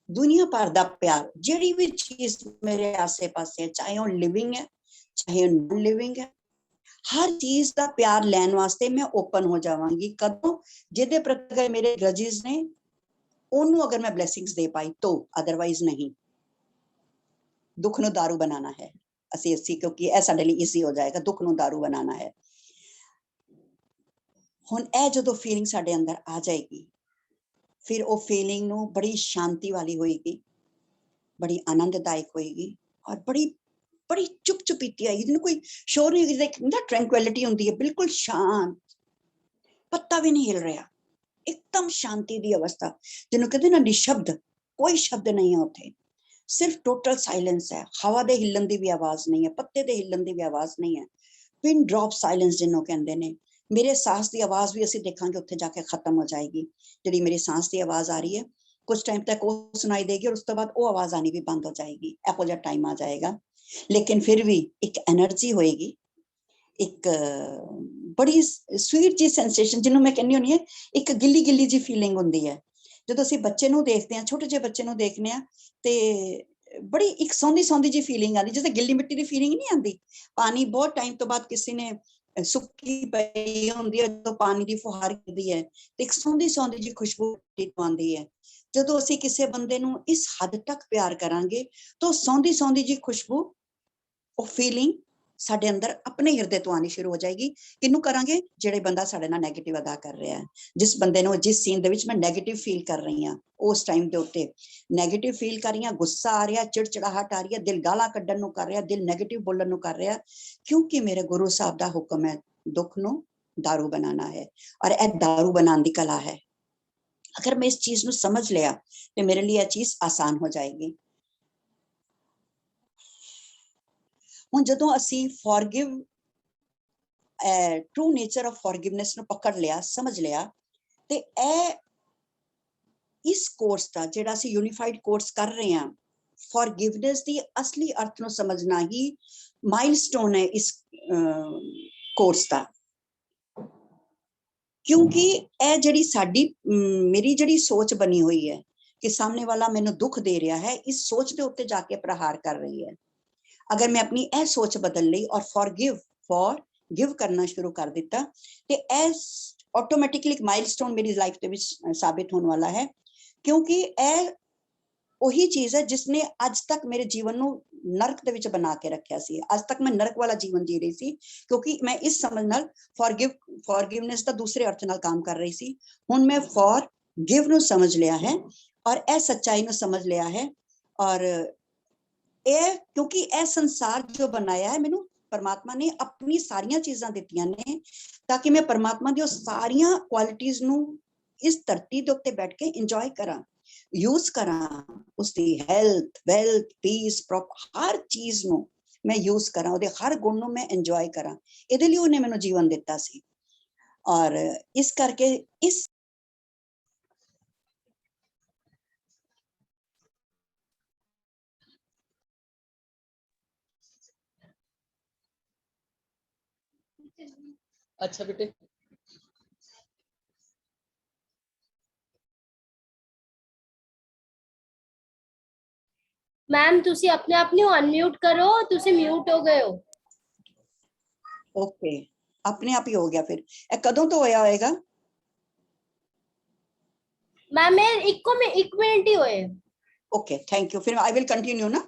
दुनिया भर दा प्यार, जिहड़ी भी चीज मेरे आसे पासे है, चाहे वो लिविंग है चाहे नॉन लिविंग है, हर चीज का प्यार लैन वास्ते मैं ओपन हो जावांगी। कदों जिहदे प्रति अगर मेरे ग्रजेस ने ओनू अगर मैं ब्लैसिंग्स दे पाई तो, अदरवाइज नहीं। दुख नूं दारू बनाना है असी क्योंकि यह साडे लई ईजी हो जाएगा, दुख नूं दारू बनाना है। हुण यह जदों फीलिंग साडे अंदर आ जाएगी, फिर वो फीलिंग नूं बड़ी शांति वाली होएगी, बड़ी आनंददायक होएगी और बड़ी बड़ी चुप चुपीती आएगी, जिन्हें कोई शोर नहीं होगी, ट्रैंक्विलिटी होती है, बिल्कुल शांत, पत्ता भी नहीं हिल रहा, एकदम शांति दी अवस्था, जिन्होंने कहते ना निशब्द, कोई शब्द नहीं है उत्थे, सिर्फ टोटल साइलेंस है। हवा दे हिलन दी भी आवाज नहीं है, पत्ते दे हिलन दी भी आवाज नहीं है, पिन ड्रॉप साइलेंस जिन्हों कहते ने। मेरे सांस की आवाज भी असीं देखांगे उत्थे जाके खत्म हो जाएगी। जिहड़ी मेरी सांस की आवाज आ रही है कुछ टाइम तक वो सुनाई देगी और उस तो बाद वो आवाज आनी भी बंद हो जाएगी, इहो जिहा टाइम आ जाएगा। लेकिन फिर भी एक एनर्जी होएगी, एक बड़ी स्वीट जी सेंसेशन जिन्हों मैं कहनी होनी है, एक गिली गिली जी फीलिंग होंदी है। जो असीं बच्चे नूं देखते हैं, छोटे जे बच्चे नूं देखने आ ते बड़ी एक सौंधी सौंधी जी फीलिंग आती, जिसे गिल्ली मिट्टी की फीलिंग नहीं आती। पानी बहुत टाइम तो बाद किसी ने सुक्की पई होंदी है, तो पानी की फुहार गिरदी है, एक सौंधी सौंधी जी खुशबू आती है। जो असीं किसी बंदे नूं इस हद तक प्यार करांगे तो सौंधी सौंधी जी खुशबू वो फीलिंग साडे अंदर अपने हिरदे तो आनी शुरू हो जाएगी। किनू करांगे? जिहड़े बंदा साडे नाल नैगेटिव अदा कर रहा है, जिस बंदे नूं जिस सीन दे विच मैं नैगेटिव फील कर रही हां, उस टाइम दे उत्ते नैगेटिव फील कर रही हां, गुस्सा आ रहा, चिड़चिड़ाहट आ रही है, दिल गालां कड्डण नूं कर रहा, दिल नैगेटिव बोलण नूं कर रहा, क्योंकि मेरे गुरु साहब दा हुक्म है दुख नूं दारू बनाना है और यह दारू बनाने की कला है। अगर मैं इस चीज नूं समझ लिया तो मेरे लिए यह चीज आसान हो जाएगी। हुण जदों असीं forgive true nature of forgiveness नूं पकड़ लिया, समझ लिया, ते इस कोर्स का जिहड़ा असीं यूनीफाइड कोर्स कर रहे हैं, फॉरगिवनेस दी असली अर्थ नूं समझना ही माइलस्टोन है इस कोर्स का। क्योंकि यह जिहड़ी साडी मेरी जिहड़ी सोच बनी हुई है कि सामने वाला मैनूं दुख दे रहा है, इस सोच के उत्ते जाके प्रहार कर रही है। अगर मैं अपनी यह सोच बदल ली और फॉर गिव करना शुरू कर दिता तो ऑटोमैटिकली एक माइलस्टोन मेरी लाइफ के विच साबित होने वाला है। क्योंकि यह वही चीज है जिसने आज तक मेरे जीवन नूं नरक दे विच बना के रखा सी। आज तक मैं नरक वाला जीवन जी रही सी क्योंकि मैं इस समझ नाल फॉरगिवनेस का दूसरे अर्थ नाल काम कर रही सी। हुण मैं फॉर गिव नूं समझ लिया है और यह सच्चाई नूं समझ लिया है। और क्योंकि यह संसार जो बनाया है मैनू परमात्मा ने अपनी सारिया चीज़ां दित्तियां ने ताकि मैं परमात्मा दी सारिया क्वालिटीज नू इस धरती के उत्ते बैठ के इंजॉय करा, यूज करा, उसकी हेल्थ, वेल्थ, पीस, हर चीज नू मैं यूज करा, उहदे हर गुण नू मैं इंजॉय करा। इहदे लई उहने मैनू जीवन दिता सी। और इस करके इस अच्छा बेटे मैम तुसी अपने आप ਨੂੰ अनम्यूट करो, तुसी म्यूट हो गए हो। ओके अपने आप ही हो गया। फिर कदों तो होया होएगा? मैम मैं एक मिनट ही हुए। Okay thank you. फिर आई विल कंटिन्यू ना।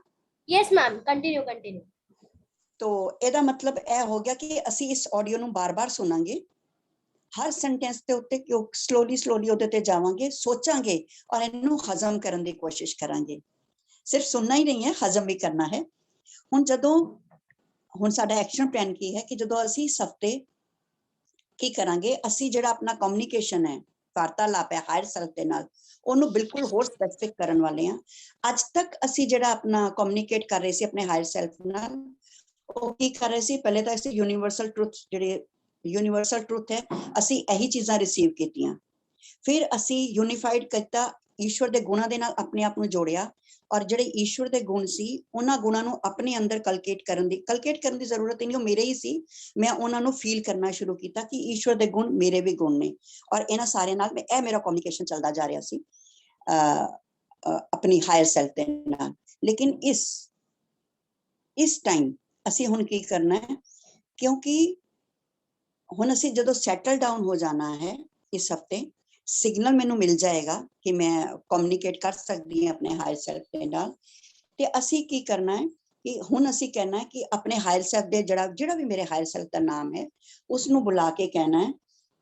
Yes ma'am continue continue. तो ਇਹਦਾ मतलब यह हो गया कि ਅਸੀਂ इस ऑडियो ਨੂੰ बार-बार सुनांगे, हर सेंटेंस ਦੇ ਉੱਤੇ स्लोली ਉਹਦੇ ਤੇ ਜਾਵਾਂਗੇ, सोचांगे और ਇਹਨੂੰ हजम ਕਰਨ ਦੀ कोशिश करांगे। सिर्फ सुनना ही नहीं है, हजम भी करना है। ਹੁਣ ਜਦੋਂ ਹੁਣ ਸਾਡਾ एक्शन प्लान की है कि ਜਦੋਂ ਅਸੀਂ ਇਸ ਹਫਤੇ ਕੀ ਕਰਾਂਗੇ, ਅਸੀਂ ਜਿਹੜਾ ਆਪਣਾ ਕਮਿਊਨੀਕੇਸ਼ਨ ਹੈ, ਵਾਰਤਾਲਾਪ ਹੈ ਹਾਇਰ ਸੈਲਫ ਦੇ ਨਾਲ, ਉਹਨੂੰ ਬਿਲਕੁਲ ਹੋਰ ਸਪੈਸਿਫਿਕ ਕਰਨ ਵਾਲੇ ਹਾਂ। ਅੱਜ ਤੱਕ ਅਸੀਂ ਜਿਹੜਾ ਆਪਣਾ ਕਮਿਊਨੀਕੇਟ ਕਰ ਰਹੇ ਸੀ ਆਪਣੇ ਹਾਇਰ ਸੈਲਫ ਨਾਲ, ਉਹ ਕੀ ਕਰ ਰਹੇ ਸੀ? ਪਹਿਲੇ ਤਾਂ ਅਸੀਂ यूनिवर्सल ट्रुथ ਜਿਹੜੇ यूनिवर्सल ट्रुथ है ਅਸੀਂ ਇਹੀ ਚੀਜ਼ਾਂ ਰਿਸੀਵ ਕੀਤੀਆਂ। ਫਿਰ ਅਸੀਂ यूनिफाइड ਕੀਤਾ, ईश्वर ਦੇ ਗੁਣਾਂ ਦੇ ਨਾਲ ਆਪਣੇ ਆਪ ਨੂੰ ਜੋੜਿਆ और ਜਿਹੜੇ ईश्वर ਦੇ ਗੁਣ ਸੀ ਉਹਨਾਂ ਗੁਣਾਂ ਨੂੰ ਆਪਣੇ ਅੰਦਰ ਕਲਕੇਟ ਕਰਨ ਦੀ ਜ਼ਰੂਰਤ ਹੀ ਨਹੀਂ, ਉਹ ਮੇਰੇ ਹੀ ਸੀ। ਮੈਂ ਉਹਨਾਂ ਨੂੰ ਫੀਲ ਕਰਨਾ ਸ਼ੁਰੂ ਕੀਤਾ ਕਿ ईश्वर ਦੇ ਗੁਣ ਮੇਰੇ ਵੀ ਗੁਣ ਨੇ और ਇਹਨਾਂ ਸਾਰਿਆਂ ਨਾਲ ਇਹ ਮੇਰਾ ਕਮਿਊਨੀਕੇਸ਼ਨ ਚੱਲਦਾ ਜਾ ਰਿਹਾ ਸੀ अपनी हायर सैल्फ ਦੇ ਨਾਲ। लेकिन इस टाइम ਅਸੀਂ ਹੁਣ ਕੀ ਕਰਨਾ है, क्योंकि ਹੁਣ ਅਸੀਂ ਜਦੋਂ ਸੈਟਲ ਡਾਊਨ ਹੋ ਜਾਣਾ ਹੈ ਇਸ ਹਫਤੇ, ਸਿਗਨਲ ਮੈਨੂੰ ਮਿਲ ਜਾਏਗਾ ਕਿ ਮੈਂ ਕਮਿਊਨੀਕੇਟ ਕਰ ਸਕਦੀ ਹਾਂ ਆਪਣੇ ਹਾਇਰ ਸੈਲਫ ਦੇ ਨਾਲ, ਤੇ ਅਸੀਂ ਕੀ ਕਰਨਾ ਹੈ ਕਿ ਹੁਣ ਅਸੀਂ ਕਹਿਣਾ ਹੈ ਕਿ ਆਪਣੇ ਹਾਇਰ ਸੈਲਫ ਦੇ ਜਿਹੜਾ ਵੀ ਮੇਰੇ ਹਾਇਰ ਸੈਲਫ ਦਾ ਨਾਮ ਹੈ ਉਸ ਨੂੰ ਬੁਲਾ ਕੇ ਕਹਿਣਾ ਹੈ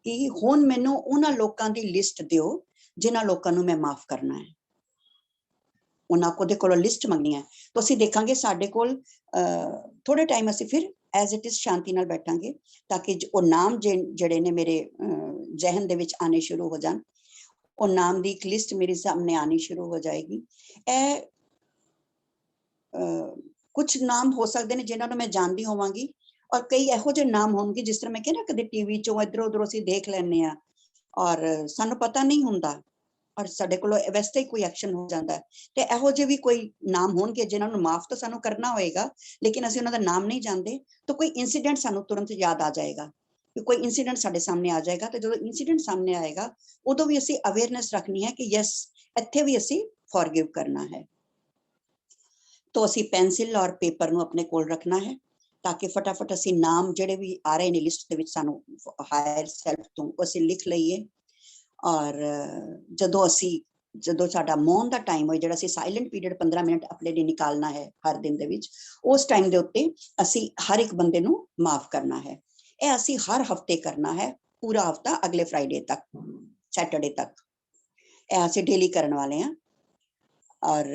ਕਿ ਹੁਣ ਮੈਨੂੰ ਉਹਨਾਂ ਲੋਕਾਂ ਦੀ ਲਿਸਟ ਦਿਓ ਜਿਨ੍ਹਾਂ ਲੋਕਾਂ ਨੂੰ ਮੈਂ ਮਾਫ ਕਰਨਾ ਹੈ। ਉਹਨਾਂ ਕੋਲੋਂ ਲਿਸਟ ਮੰਗਣੀ ਹੈ। ਤਾਂ ਅਸੀਂ ਦੇਖਾਂਗੇ ਸਾਡੇ ਕੋਲ ਥੋੜੇ ਟਾਈਮ ਅਸੀਂ ਫਿਰ ਐਜ਼ ਇਟ ਇਜ਼ ਸ਼ਾਂਤੀ ਨਾਲ ਬੈਠਾਂਗੇ ਤਾਂ ਕਿ ਉਹ ਨਾਮ ਜਿਹੜੇ ਨੇ ਮੇਰੇ ਜ਼ਹਿਨ ਦੇ ਵਿੱਚ ਆਣੇ ਸ਼ੁਰੂ ਹੋ ਜਾਣ, ਉਹ ਨਾਮ ਦੀ ਇੱਕ ਲਿਸਟ ਮੇਰੇ ਸਾਹਮਣੇ ਆਣੀ ਸ਼ੁਰੂ ਹੋ ਜਾਏਗੀ। ਇਹ ਕੁਝ ਨਾਮ ਹੋ ਸਕਦੇ ਨੇ ਜਿਨ੍ਹਾਂ ਨੂੰ ਮੈਂ ਜਾਣਦੀ ਹੋਵਾਂਗੀ, ਔਰ ਕਈ ਇਹੋ ਜਿਹੇ ਨਾਮ ਹੋਣਗੇ ਜਿਸ ਤਰ੍ਹਾਂ ਮੈਂ ਕਿਹਾ ਨਾ ਕਦੇ ਟੀਵੀ ਚੋਂ ਇੱਧਰੋਂ ਉੱਧਰੋਂ ਅਸੀਂ ਦੇਖ ਲੈਂਦੇ ਹਾਂ ਔਰ ਸਾਨੂੰ ਪਤਾ ਨਹੀਂ ਹੁੰਦਾ ਔਰ ਸਾਡੇ ਕੋਲੋਂ ਵੈਸੇ ਹੀ ਕੋਈ ਐਕਸ਼ਨ ਹੋ ਜਾਂਦਾ, ਤੇ ਇਹੋ ਜਿਹੇ ਵੀ ਕੋਈ ਨਾਮ ਹੋਣਗੇ ਜਿਨ੍ਹਾਂ ਨੂੰ ਮਾਫ ਤਾਂ ਸਾਨੂੰ ਕਰਨਾ ਹੋਏਗਾ ਲੇਕਿਨ ਅਸੀਂ ਉਹਨਾਂ ਦਾ ਨਾਮ ਨਹੀਂ ਜਾਣਦੇ, ਤਾਂ ਕੋਈ ਇਨਸੀਡੈਂਟ ਸਾਨੂੰ ਤੁਰੰਤ ਯਾਦ ਆ ਜਾਏਗਾ ਕਿ ਕੋਈ ਇਨਸੀਡੈਂਟ ਸਾਡੇ ਸਾਹਮਣੇ ਆ ਜਾਏਗਾ। ਤੇ ਜਦੋਂ ਇਨਸੀਡੈਂਟ ਸਾਹਮਣੇ ਆਏਗਾ ਉਦੋਂ ਵੀ ਅਸੀਂ ਅਵੇਅਰਨੈਸ ਰੱਖਣੀ ਹੈ ਕਿ ਯੈਸ ਇੱਥੇ ਵੀ ਅਸੀਂ ਫੋਰਗਿਵ ਕਰਨਾ ਹੈ। ਤਾਂ ਅਸੀਂ ਪੈਨਸਿਲ ਔਰ ਪੇਪਰ ਨੂੰ ਆਪਣੇ ਕੋਲ ਰੱਖਣਾ ਹੈ ਤਾਂ ਕਿ ਫਟਾਫਟ ਅਸੀਂ ਨਾਮ ਜਿਹੜੇ ਵੀ ਆ ਰਹੇ ਨੇ ਲਿਸਟ ਦੇ ਵਿੱਚ ਸਾਨੂੰ ਹਾਇਰ ਸੈਲਫ ਤੋਂ ਅਸੀਂ ਲਿਖ ਲਈਏ। ਔਰ ਜਦੋਂ ਸਾਡਾ ਮੌਨ ਦਾ ਟਾਈਮ ਹੋਏ, ਜਿਹੜਾ ਅਸੀਂ ਸਾਇਲੈਂਟ ਪੀਰੀਅਡ 15 ਮਿੰਟ ਆਪਣੇ ਲਈ ਨਿਕਾਲਣਾ ਹੈ ਹਰ ਦਿਨ ਦੇ ਵਿੱਚ, ਉਸ ਟਾਈਮ ਦੇ ਉੱਤੇ ਅਸੀਂ ਹਰ ਇੱਕ ਬੰਦੇ ਨੂੰ ਮਾਫ ਕਰਨਾ ਹੈ। ਇਹ ਅਸੀਂ ਹਰ ਹਫਤੇ ਕਰਨਾ ਹੈ, ਪੂਰਾ ਹਫਤਾ ਅਗਲੇ ਫਰਾਈਡੇ ਤੱਕ, ਸੈਟਰਡੇ ਤੱਕ, ਇਹ ਅਸੀਂ ਡੇਲੀ ਕਰਨ ਵਾਲੇ ਹਾਂ। ਔਰ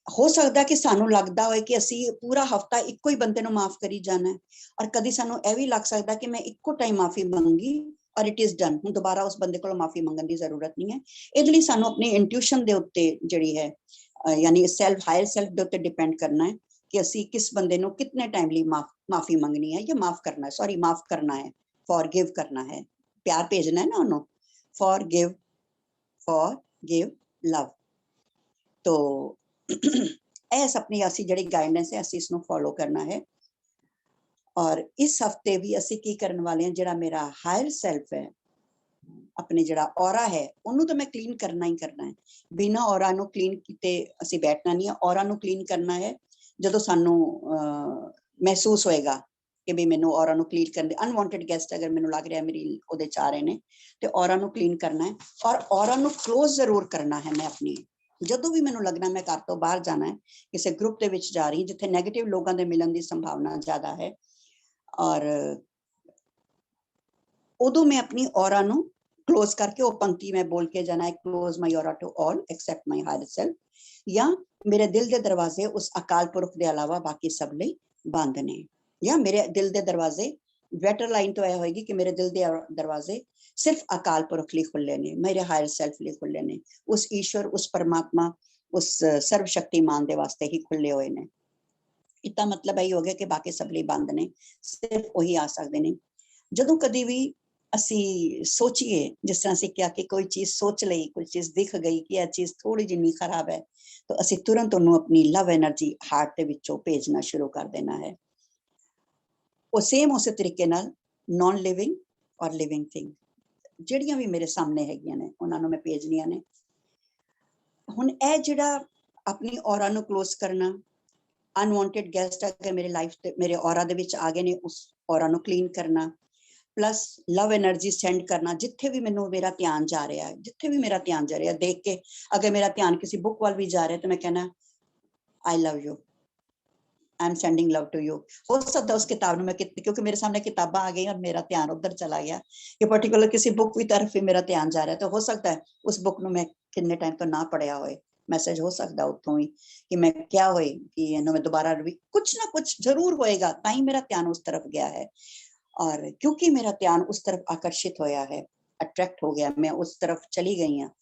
ਹੋ ਸਕਦਾ ਕਿ ਸਾਨੂੰ ਲੱਗਦਾ ਹੋਏ ਕਿ ਅਸੀਂ ਪੂਰਾ ਹਫਤਾ ਇੱਕੋ ਹੀ ਬੰਦੇ ਨੂੰ ਮਾਫ ਕਰੀ ਜਾਣਾ ਹੈ, ਔਰ ਕਦੀ ਸਾਨੂੰ ਇਹ ਵੀ ਲੱਗ ਸਕਦਾ ਕਿ ਮੈਂ ਇੱਕੋ ਟਾਈਮ ਮਾਫੀ ਮੰਗੀ ਔਰ ਇਟ ਇਜ਼ ਡਨ, ਹੁਣ ਦੁਬਾਰਾ ਉਸ ਬੰਦੇ ਕੋਲੋਂ ਮਾਫੀ ਮੰਗਣ ਦੀ ਜ਼ਰੂਰਤ ਨਹੀਂ ਹੈ। ਇਹਦੇ ਲਈ ਸਾਨੂੰ ਆਪਣੀ ਇੰਟਿਊਸ਼ਨ ਦੇ ਉੱਤੇ ਜਿਹੜੀ ਹੈ ਯਾਨੀ ਹਾਇਰ ਸੈਲਫ ਦੇ ਉੱਤੇ ਡਿਪੈਂਡ ਕਰਨਾ ਹੈ ਕਿ ਅਸੀਂ ਕਿਸ ਬੰਦੇ ਨੂੰ ਕਿਤਨੇ ਟਾਈਮ ਲਈ ਮਾਫੀ ਮੰਗਣੀ ਹੈ ਜਾਂ ਮਾਫ ਕਰਨਾ ਹੈ, ਫॉरगिव करना है, प्यार भेजना है ना ਉਹਨੂੰ, फॉरगिव लव। तो ऐस अपनी ਅਸੀਂ ਜਿਹੜੀ ਗਾਈਡੈਂਸ ਹੈ ਅਸੀਂ ਇਸ ਨੂੰ ਫੋਲੋ ਕਰਨਾ ਹੈ। ਔਰ ਇਸ ਹਫਤੇ ਵੀ ਅਸੀਂ ਕੀ ਕਰਨ ਵਾਲੇ ਹਾਂ, ਜਿਹੜਾ ਮੇਰਾ ਹਾਇਰ ਸੈਲਫ ਹੈ, ਆਪਣੇ ਜਿਹੜਾ ਔਰਾ ਹੈ ਉਹਨੂੰ ਤਾਂ ਮੈਂ ਕਲੀਨ ਕਰਨਾ ਹੀ ਕਰਨਾ ਹੈ। ਬਿਨਾਂ ਔਰਾ ਨੂੰ ਕਲੀਨ ਕੀਤੇ ਅਸੀਂ ਬੈਠਣਾ ਨਹੀਂ ਹੈ। ਔਰਾ ਨੂੰ ਕਲੀਨ ਕਰਨਾ ਹੈ ਜਦੋਂ ਸਾਨੂੰ ਮਹਿਸੂਸ ਹੋਏਗਾ ਕਿ ਵੀ ਮੈਨੂੰ ਔਰਾ ਨੂੰ ਕਲੀਨ ਕਰਨ ਦੇ ਅਨਵਾਂਟਡ ਗੈਸਟ ਅਗਰ ਮੈਨੂੰ ਲੱਗ ਰਿਹਾ ਮੇਰੀ ਉਹਦੇ ਚ ਆ ਰਹੇ ਨੇ, ਤੇ ਔਰਾ ਨੂੰ ਕਲੀਨ ਕਰਨਾ ਹੈ। ਔਰ ਔਰਾ ਨੂੰ ਕਲੋਜ਼ ਜ਼ਰੂਰ ਕਰਨਾ ਹੈ। ਮੈਂ ਆਪਣੀ ਜਦੋਂ ਵੀ ਮੈਨੂੰ ਲੱਗਣਾ ਮੈਂ ਘਰ ਤੋਂ ਬਾਹਰ ਜਾਣਾ ਹੈ, ਕਿਸੇ ਗਰੁੱਪ ਦੇ ਵਿੱਚ ਜਾ ਰਹੀ ਜਿੱਥੇ ਨੈਗੇਟਿਵ ਲੋਕਾਂ ਦੇ ਮਿਲਣ ਦੀ ਸੰਭਾਵਨਾ ਜ਼ਿਆਦਾ ਹੈ, ਔਰ ਉਦੋਂ ਮੈਂ ਆਪਣੀ ਔਰਾ ਨੂੰ ਕਲੋਜ਼ ਕਰਕੇ ਉਹ ਪੰਕਤੀ ਮੈਂ ਬੋਲ ਕੇ ਜਾਣਾ ਹੈ, close my aura to all accept my higher self, ਜਾਂ ਮੇਰੇ ਦਿਲ ਦੇ ਦਰਵਾਜ਼ੇ ਉਸ ਅਕਾਲ ਪੁਰਖ ਦੇ ਇਲਾਵਾ ਬਾਕੀ ਸਭ ਲਈ ਬੰਦ ਨੇ, ਜਾਂ ਮੇਰੇ ਦਿਲ ਦੇ ਦਰਵਾਜ਼ੇ, ਬੈਟਰ ਲਾਈਨ ਤੋਂ ਇਹ ਹੋਏਗੀ ਕਿ ਮੇਰੇ ਦਿਲ ਦੇ ਦਰਵਾਜ਼ੇ ਸਿਰਫ ਅਕਾਲ ਪੁਰਖ ਲਈ ਖੁੱਲੇ ਨੇ, ਮੇਰੇ ਹਾਇਰ ਸੈਲਫ ਲਈ ਖੁੱਲੇ ਨੇ, ਉਸ ਈਸ਼ਵਰ, ਉਸ ਪਰਮਾਤਮਾ, ਉਸ ਸਰਵ ਸ਼ਕਤੀਮਾਨ ਦੇ ਵਾਸਤੇ ਹੀ ਖੁੱਲੇ ਹੋਏ ਨੇ। ਇਸਦਾ ਮਤਲਬ ਇਹ ਹੋ ਗਿਆ ਕਿ ਬਾਕੀ ਸਭ ਲਈ ਬੰਦ ਨੇ, ਸਿਰਫ ਉਹੀ ਆ ਸਕਦੇ ਨੇ। ਜਦੋਂ ਕਦੀ ਵੀ ਅਸੀਂ ਸੋਚੀਏ, ਜਿਸ ਤਰ੍ਹਾਂ ਅਸੀਂ ਕਿਹਾ ਕਿ ਕੋਈ ਚੀਜ਼ ਸੋਚ ਲਈ, ਕੋਈ ਚੀਜ਼ ਦਿਖ ਗਈ ਕਿ ਇਹ ਚੀਜ਼ ਥੋੜੀ ਜਿਹੀ ਖਰਾਬ ਹੈ, ਤਾਂ ਅਸੀਂ ਤੁਰੰਤ ਉਹਨੂੰ ਆਪਣੀ ਲਵ ਐਨਰਜੀ ਹਾਰਟ ਦੇ ਵਿੱਚੋਂ ਭੇਜਣਾ ਸ਼ੁਰੂ ਕਰ ਦੇਣਾ ਹੈ। ਉਹ ਸੇਮ ਉਸੇ ਤਰੀਕੇ ਨਾਲ ਨॉन ਲਿਵਿੰਗ ਔਰ ਲਿਵਿੰਗ ਥਿੰਗ ਜਿਹੜੀਆਂ ਵੀ ਮੇਰੇ ਸਾਹਮਣੇ ਹੈਗੀਆਂ ਨੇ ਉਹਨਾਂ ਨੂੰ ਮੈਂ ਭੇਜਣੀਆਂ ਨੇ। ਹੁਣ ਇਹ ਜਿਹੜਾ ਆਪਣੀ ਔਰਾ ਨੂੰ ਕਲੋਜ਼ ਕਰਨਾ, ਅਨਵਾਂਟਡ ਗੈਸਟ ਅਗਰ ਮੇਰੇ ਲਾਈਫ ਤੇ ਮੇਰੇ ਔਰਾ ਦੇ ਵਿੱਚ ਆ ਗਏ ਨੇ, ਉਸ ਔਰਾ ਨੂੰ ਕਲੀਨ ਕਰਨਾ, ਪਲੱਸ ਲਵ ਐਨਰਜੀ ਸੈਂਡ ਕਰਨਾ ਜਿੱਥੇ ਵੀ ਮੈਨੂੰ ਮੇਰਾ ਧਿਆਨ ਜਾ ਰਿਹਾ, ਜਿੱਥੇ ਵੀ ਮੇਰਾ ਧਿਆਨ ਜਾ ਰਿਹਾ, ਦੇਖ ਕੇ ਅਗਰ ਮੇਰਾ ਧਿਆਨ ਕਿਸੇ ਬੁੱਕ ਵੱਲ ਵੀ ਜਾ ਰਿਹਾ ਤਾਂ ਮੈਂ ਕਹਿਣਾ I love you, I am sending love to you. हो सकता है उस किताब में क्योंकि मेरे सामने किताबा आ गई और मेरा ध्यान उधर चला गया कि पर्टिकुलर किसी बुक की तरफ ही मेरा ध्यान जा रहा है, तो हो सकता है उस बुक में मैं कितने टाइम तो ना पढ़िया होए, मैसेज हो सकता उतों ही कि मैं क्या होए कि मैं दोबारा कुछ ना कुछ जरूर होएगा, ताई मेरा ध्यान उस तरफ गया है। और क्योंकि मेरा ध्यान उस तरफ आकर्षित होया है, अट्रैक्ट हो गया, मैं उस तरफ चली गई हाँ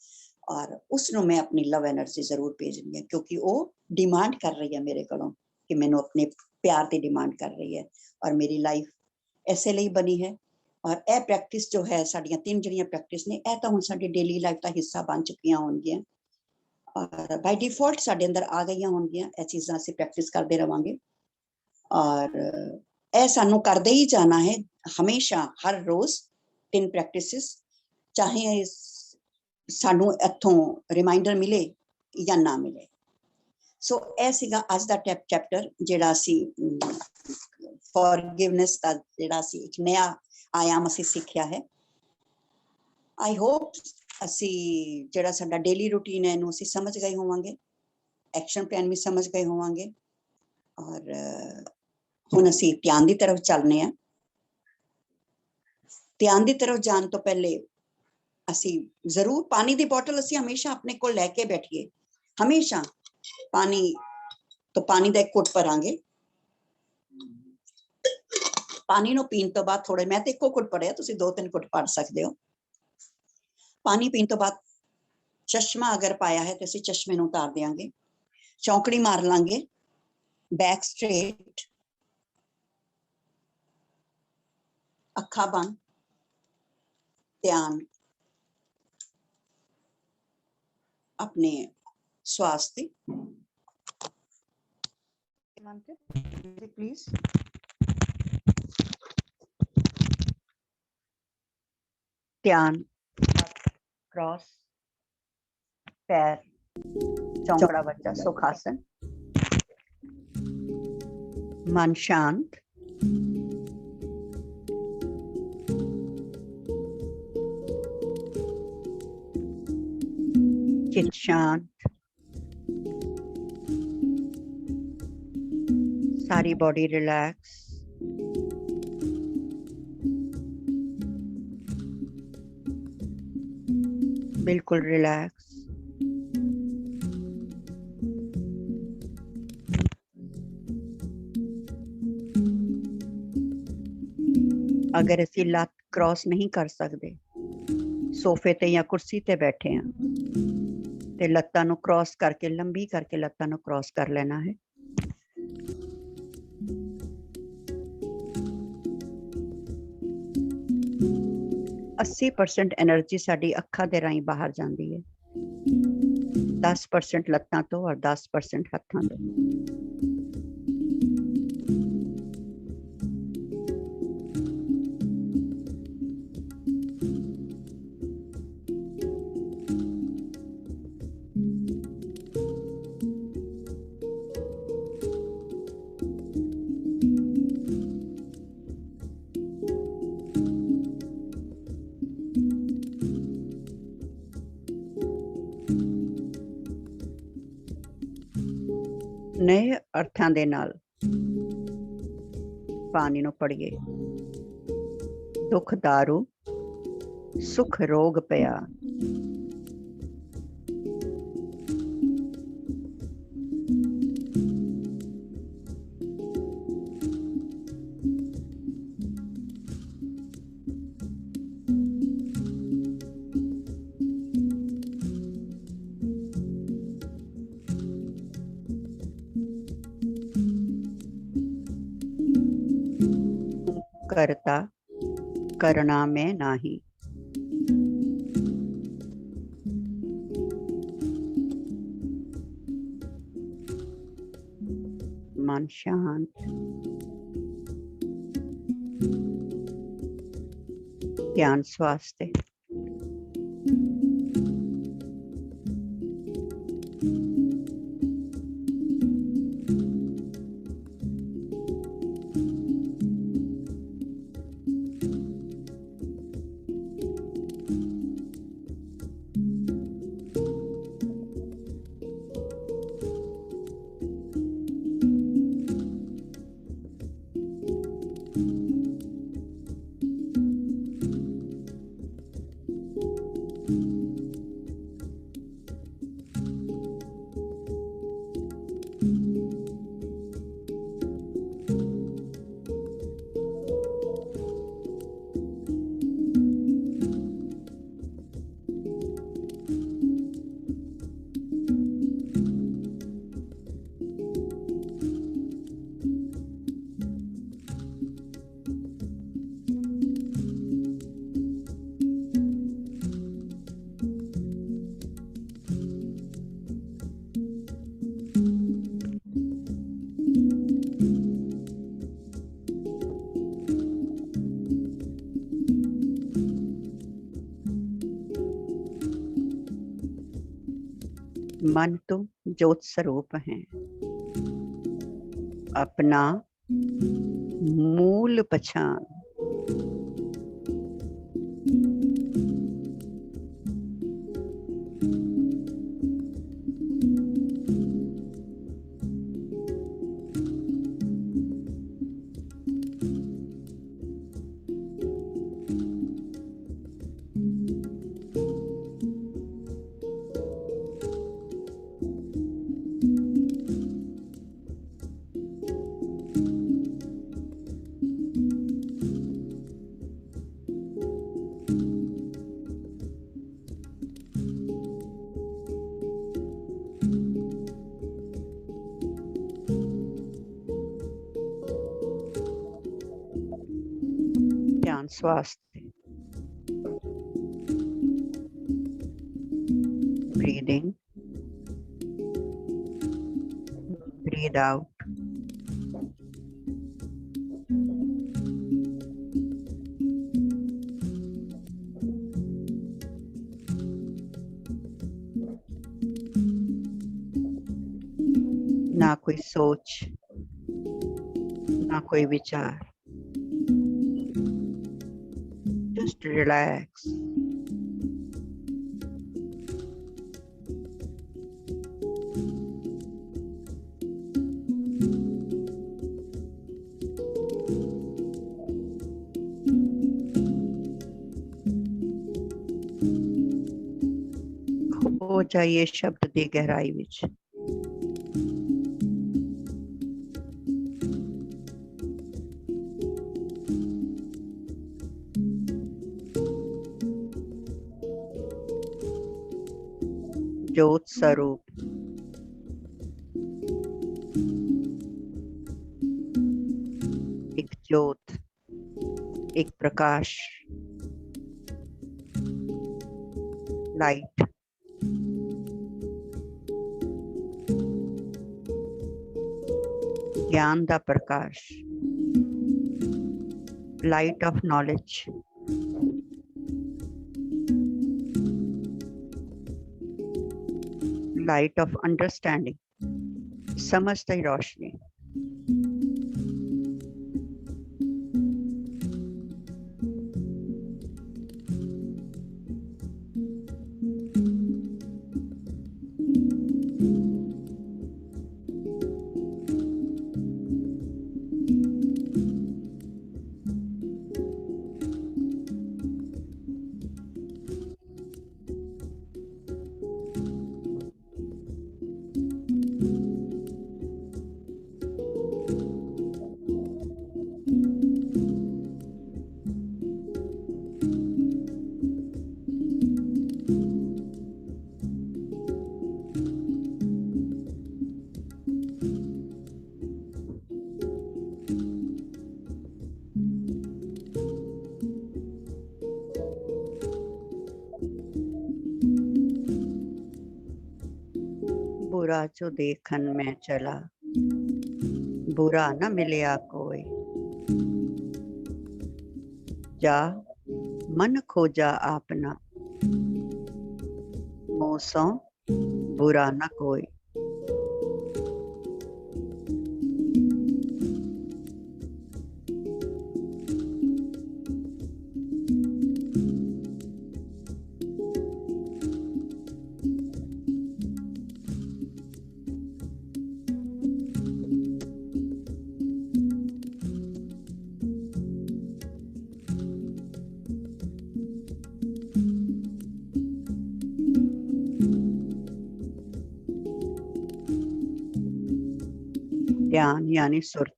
और उसनों मैं अपनी लव एनर्जी जरूर भेजनी है क्योंकि वो डिमांड कर रही है मेरे कोलों कि मैंने अपने प्यार की डिमांड कर रही है। और मेरी लाइफ ऐसे लिए बनी है। और यह प्रैक्टिस जो है साड़ियां तीन जड़ियां प्रैक्टिस ने यह तो हुण साडी डेली लाइफ का हिस्सा बन चुकियां होणगियां और बाय डिफॉल्ट साडे अंदर आ गईयां होणगियां। यह चीज़ां असीं प्रैक्टिस करते रहांगे और यह सानू करदे ही जाना है हमेशा, हर रोज 3 प्रैक्टिसिस, चाहे सानू इत्थों रिमाइंडर मिले या ना मिले। सो ਇਹ ਸੀਗਾ ਅੱਜ ਦਾ ਚੈਪਟਰ ਜਿਹੜਾ ਅਸੀਂ ਫॉरगिवनेस ਦਾ ਜਿਹੜਾ ਅਸੀਂ ਇੱਕ ਨया ਆਯਾਮ ਅਸੀਂ ਸਿੱਖਿਆ ਹੈ। ਆਈ ਹੋਪ ਅਸੀਂ ਜਿਹੜਾ ਸਾਡਾ ਡੇਲੀ ਰੂਟੀਨ ਹੈ ਇਹਨੂੰ ਅਸੀਂ ਸਮਝ ਗਏ ਹੋਵਾਂਗੇ, ਐਕਸ਼ਨ ਪਲਾਨ ਵੀ ਸਮਝ ਗਏ ਹੋਵਾਂਗੇ, ਔਰ ਹੁਣ ਅਸੀਂ ਧਿਆਨ ਦੀ ਤਰਫ ਚੱਲਨੇ ਆ। ਧਿਆਨ ਦੀ ਤਰਫ ਜਾਣ ਤੋਂ ਪਹਿਲੇ ਅਸੀਂ ਜ਼ਰੂਰ ਪਾਣੀ ਦੀ ਬੋਟਲ ਅਸੀਂ ਹਮੇਸ਼ਾ ਆਪਣੇ ਕੋਲ ਲੈ ਕੇ ਬੈਠੀਏ। ਹਮੇਸ਼ਾ ਪਾਣੀ ਤੋਂ ਪਾਣੀ ਦਾ ਇੱਕ ਘੁੱਟ ਭਰਾਂਗੇ। ਪਾਣੀ ਨੂੰ ਪੀਣ ਤੋਂ ਬਾਅਦ ਥੋੜੇ, ਮੈਂ ਤੇ ਇੱਕੋ ਘੁੱਟ ਭਰਿਆ, ਤੁਸੀਂ 2-3 ਘੁੱਟ ਭਰ ਸਕਦੇ ਹੋ। ਪਾਣੀ ਪੀਣ ਤੋਂ ਬਾਅਦ ਚਸ਼ਮਾ ਅਗਰ ਪਾਇਆ ਹੈ ਤੇ ਅਸੀਂ ਚਸ਼ਮੇ ਨੂੰ ਉਤਾਰ ਦਿਆਂਗੇ। ਚੌਂਕੜੀ ਮਾਰ ਲਾਂਗੇ, ਬੈਕ ਸਟ੍ਰੇਟ, ਅੱਖਾਂ ਬੰਦ, ਧਿਆਨ अपने स्वास्थ्य प्लीज। ध्यान, क्रॉस, पैर, चौकड़ा बच्चा, सुखासन, मन शांत, चित शांत, सारी बॉडी रिलैक्स, बिल्कुल रिलैक्स। अगर असी लत क्रॉस नहीं कर सकते, सोफे ते या कुर्सी ते बैठे हैं ते लत्तां नूं क्रॉस करके, लंबी करके लत्तां नूं क्रॉस कर लेना है। अस्सी % एनर्जी साडी अखां दे राहीं बाहर जांदी है, 10% लत्तां तो और 10% हत्थां तो। नए अर्थां दे नाल पानी नूं पढ़िए। दुख दारू, सुख रोग पिया, करता करना में नाही। मन शांत, ध्यान स्वास्थ्य, मन तो ज्योत स्वरूप है। अपना मूल पहचान, सांस वास्ते। Breathe in, breathe out. ना कोई सोच, ना कोई विचार, just relax. खो जाइए शब्द दी गहराई विच। ज्योत स्वरूप, एक ज्योत, एक प्रकाश, लाइट, ज्ञान दा प्रकाश, light of knowledge, light of understanding, समझ दी रोशनी। बुरा जो देखन में चला, बुरा न मिलया कोई, जा मन खोजा आपना, मोसों बुरा न कोई। ध्यान यानी सुरत।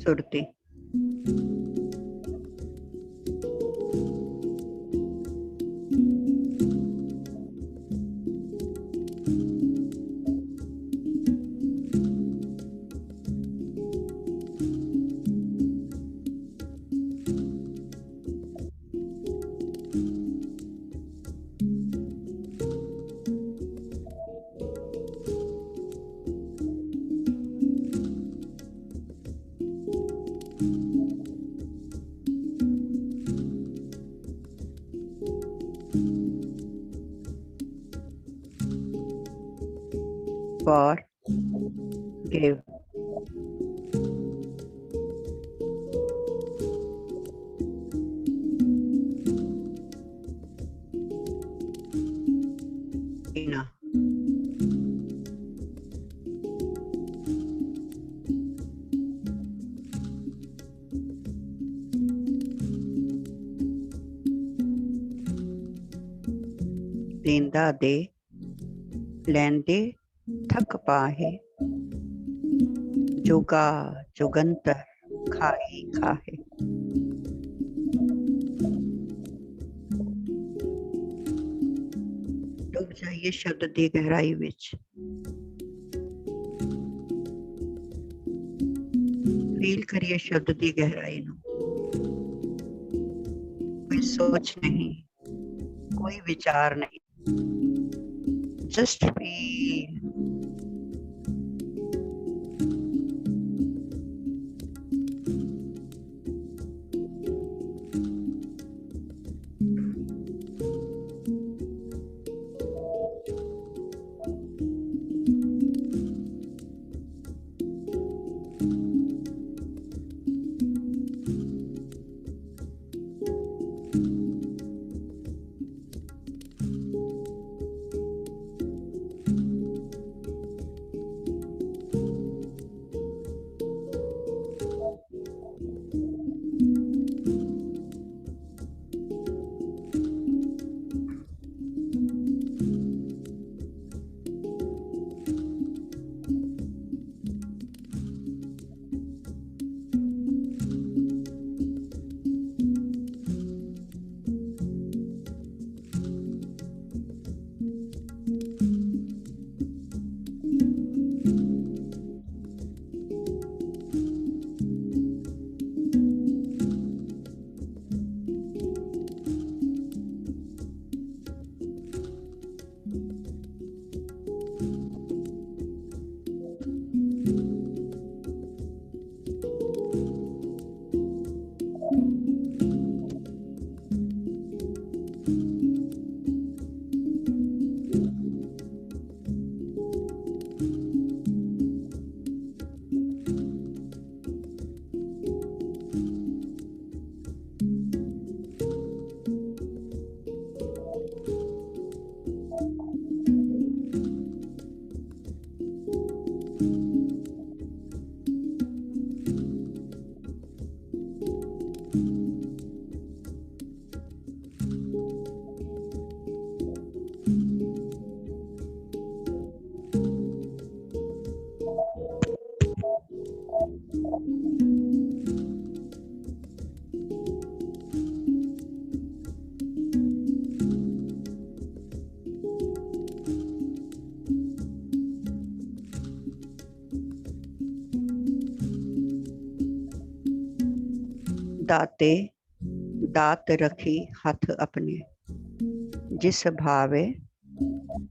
सुरती, for, give, ina, देंदा दे, लैंदे थक पाहे, जुगा जुगंतर खाही खाहे। डूब जाइए शब्द दी गहराई विच। फील करिए शब्द की गहराई ਨੂੰ। कोई सोच नहीं, कोई विचार नहीं, जस्ट फील। दाते दात रखी हथ अपने, जिस भावे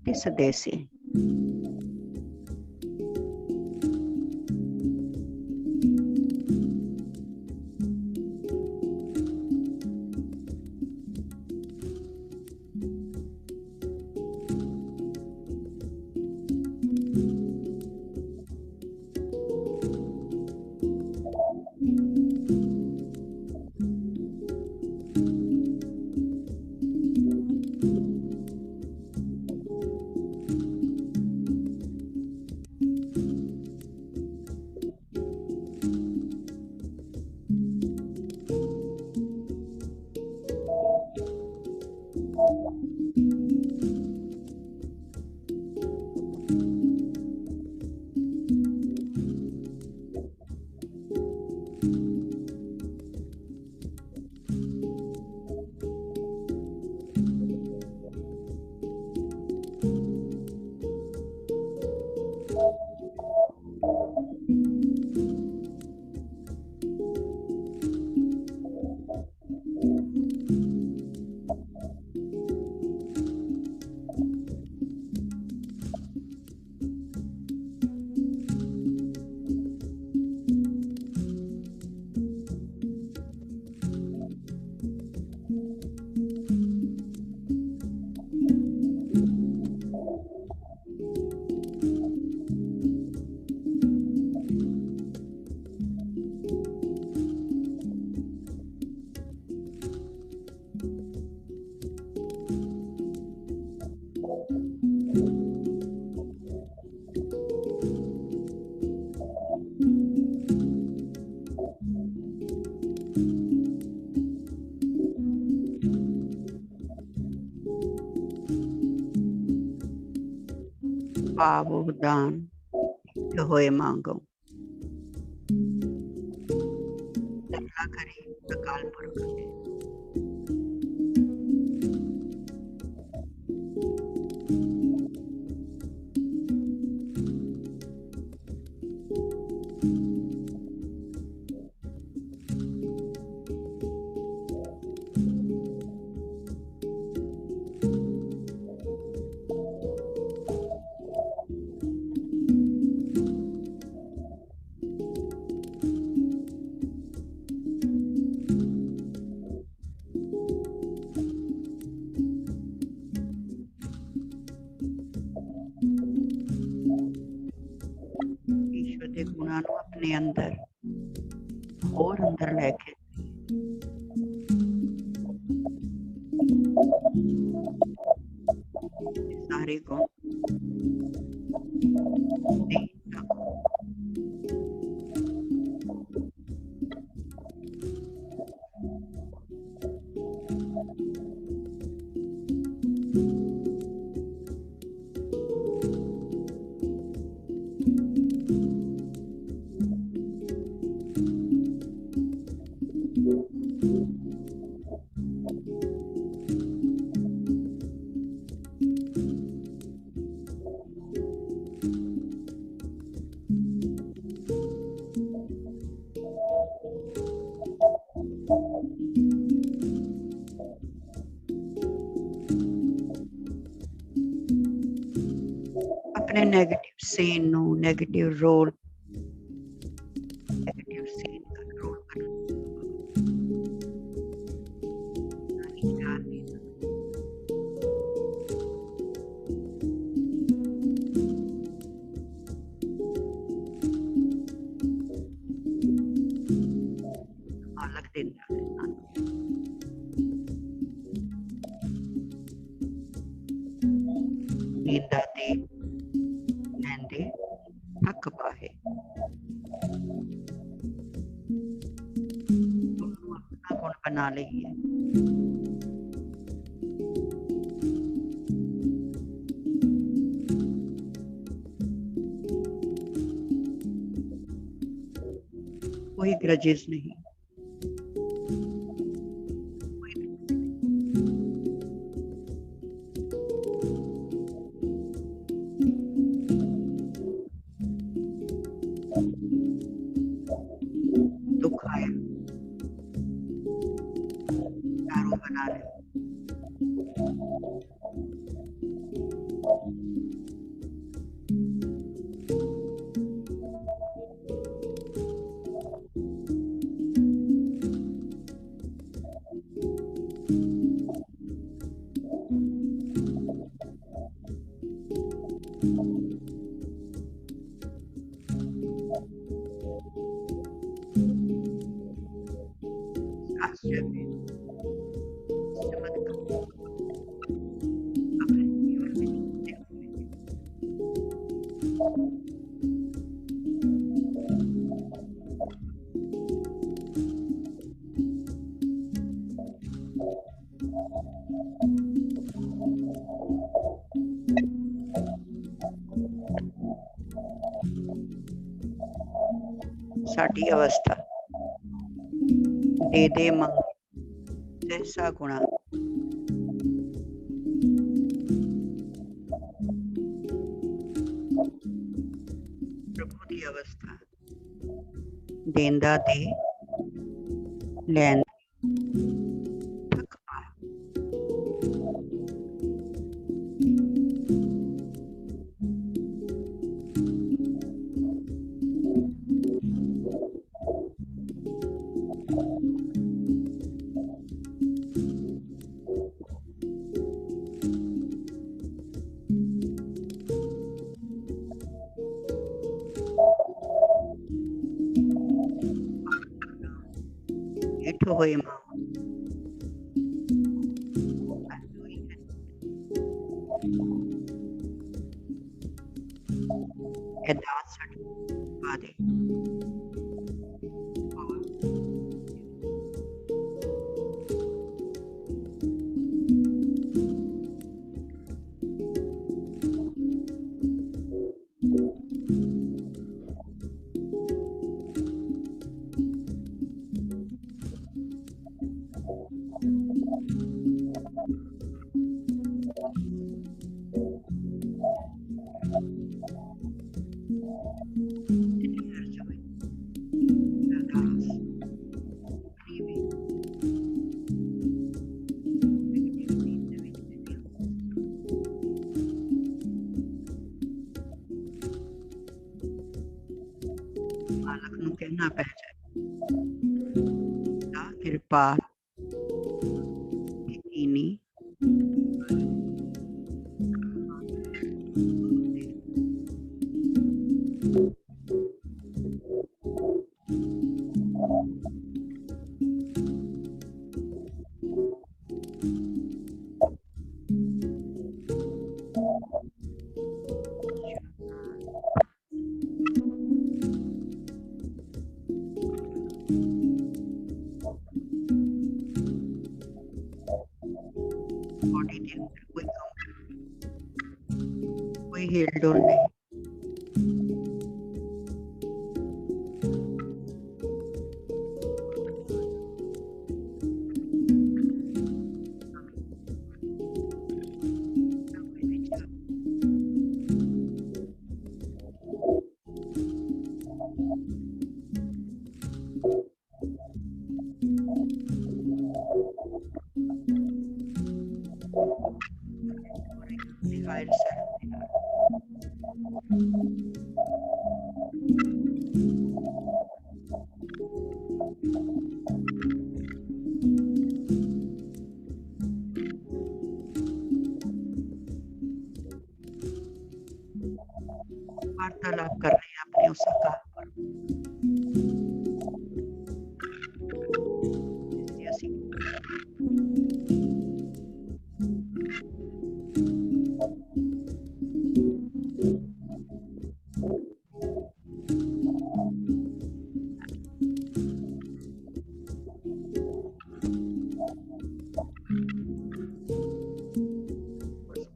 तिस देसी। पावो दान होए मांगो, दया करे अकाल पुरख। अपने अंदर और अंदर लेके सारे गुण दीनता को अपने negative scene no negative role negative scene control करना प्यार देना अलग देना नींदा दे लैंदे थक पाए अपना गुण बना लईए कोई ग्रजेस नहीं दुख आया चारों बना ले आश्चर्य चमत्कार अपने जीवन में जीते हुए साडी अवस्था दे दे मंग सहसा गुणा प्रभु की अवस्था देंदा दे लैन थक पा हेठ होए मां अरदास पा दे मालक नूं कहना पै जाए कृपा कीनी हील डुल नहीं। Higher self. वार्तालाप कर रहे हैं अपने उस आकार पर। जैसे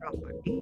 प्रॉपर्टी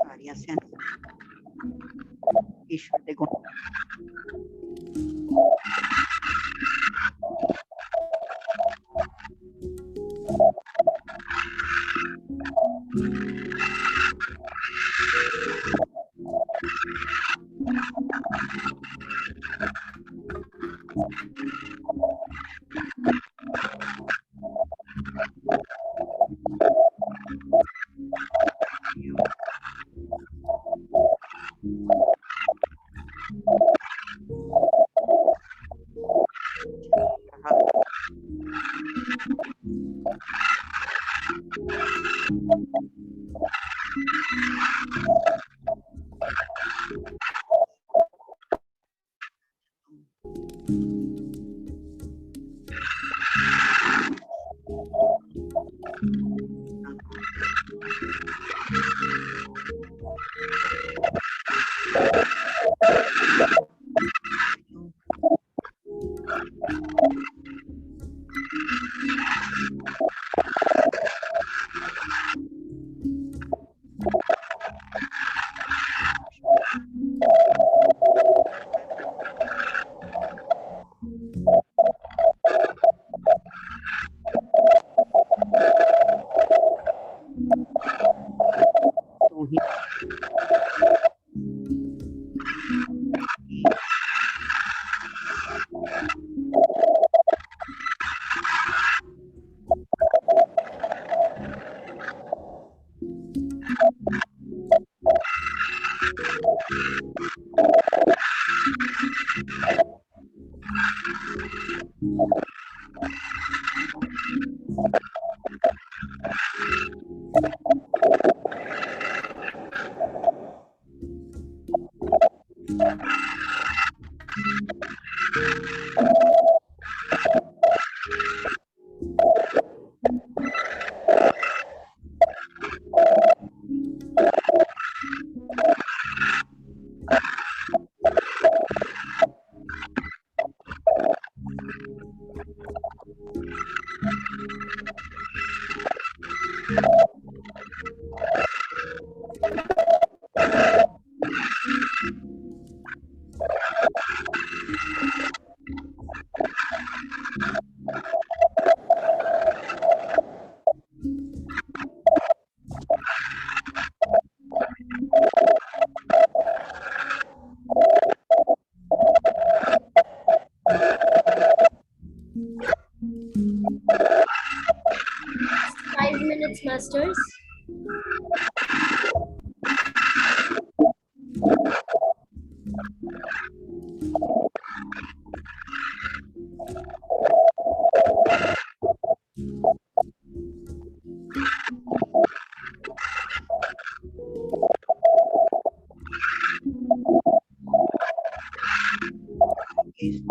ਸਾਰੀਆਂ ਸੈਂਸ ਈਸ਼ਵਰ ਦੇ ਗੁਣ 5 minutes, masters. Please.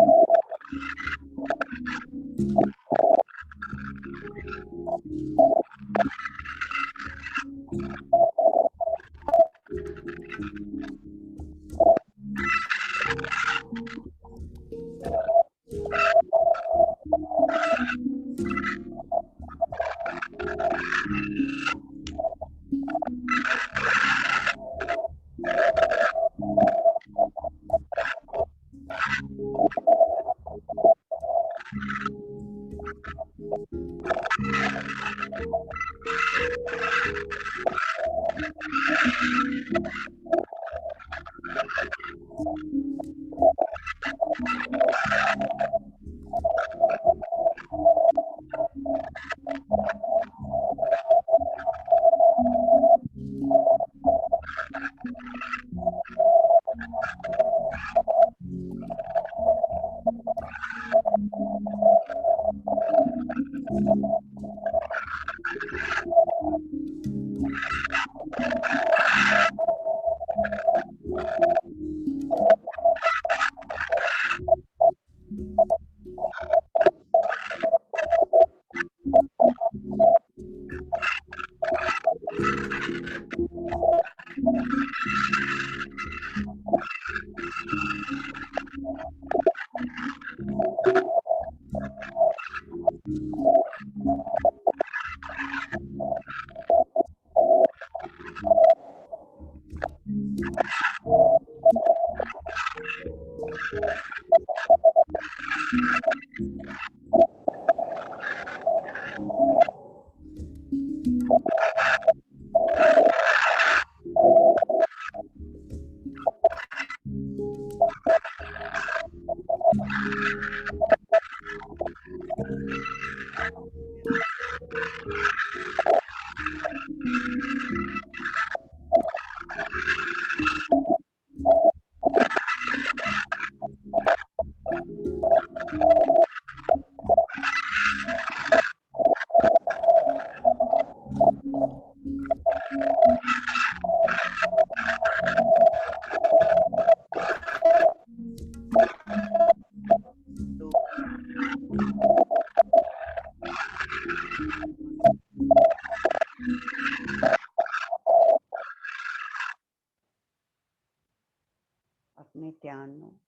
अपने ध्यान ਨੂੰ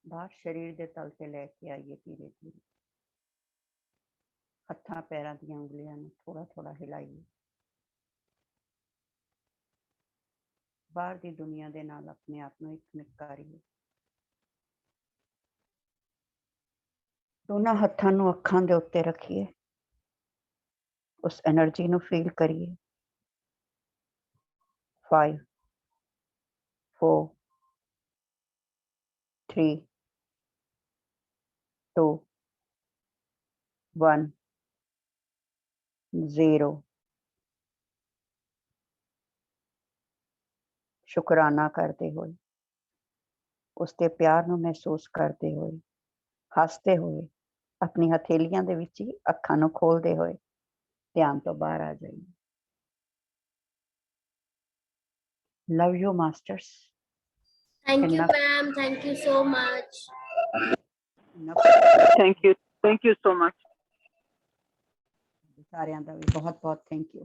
ਬਾਹਰ ਸਰੀਰ ਦੇ ਤਲ ਤੇ ਲੈ ਕੇ ਆਈਏ ਧੀਰੇ ਧੀਰੇ ਹੱਥਾਂ ਪੈਰਾਂ ਦੀਆਂ ਉਂਗਲੀਆਂ ਨੂੰ ਥੋੜਾ ਥੋੜਾ ਹਿਲਾਈਏ ਬਾਹਰ ਦੀ ਦੁਨੀਆ ਦੇ ਨਾਲ ਆਪਣੇ ਆਪ ਨੂੰ ਇੱਕ ਕਰੀਏ ਦੋਨਾਂ ਹੱਥਾਂ ਨੂੰ ਅੱਖਾਂ ਦੇ ਉੱਤੇ ਰੱਖੀਏ ਉਸ એનર્ਜੀ ਨੂੰ ਫੀਲ ਕਰੀਏ 5 4 3 2 1 0 शुक्राना करते हुए उसके प्यार ਨੂੰ महसूस करते हुए हंसते हुए अपनी हथेलियां ਦੇ ਵਿੱਚ ਹੀ ਅੱਖਾਂ ਨੂੰ ਖੋਲਦੇ ਹੋਏ ਧਿਆਨ ਤੋਂ ਬਾਹਰ ਆ ਜਾਈਏ love you masters Thank you, ma'am. Thank you so much. Thank you so much. ਸਾਰਿਆਂ ਦਾ ਵੀ ਬਹੁਤ ਬਹੁਤ ਥੈਂਕ ਯੂ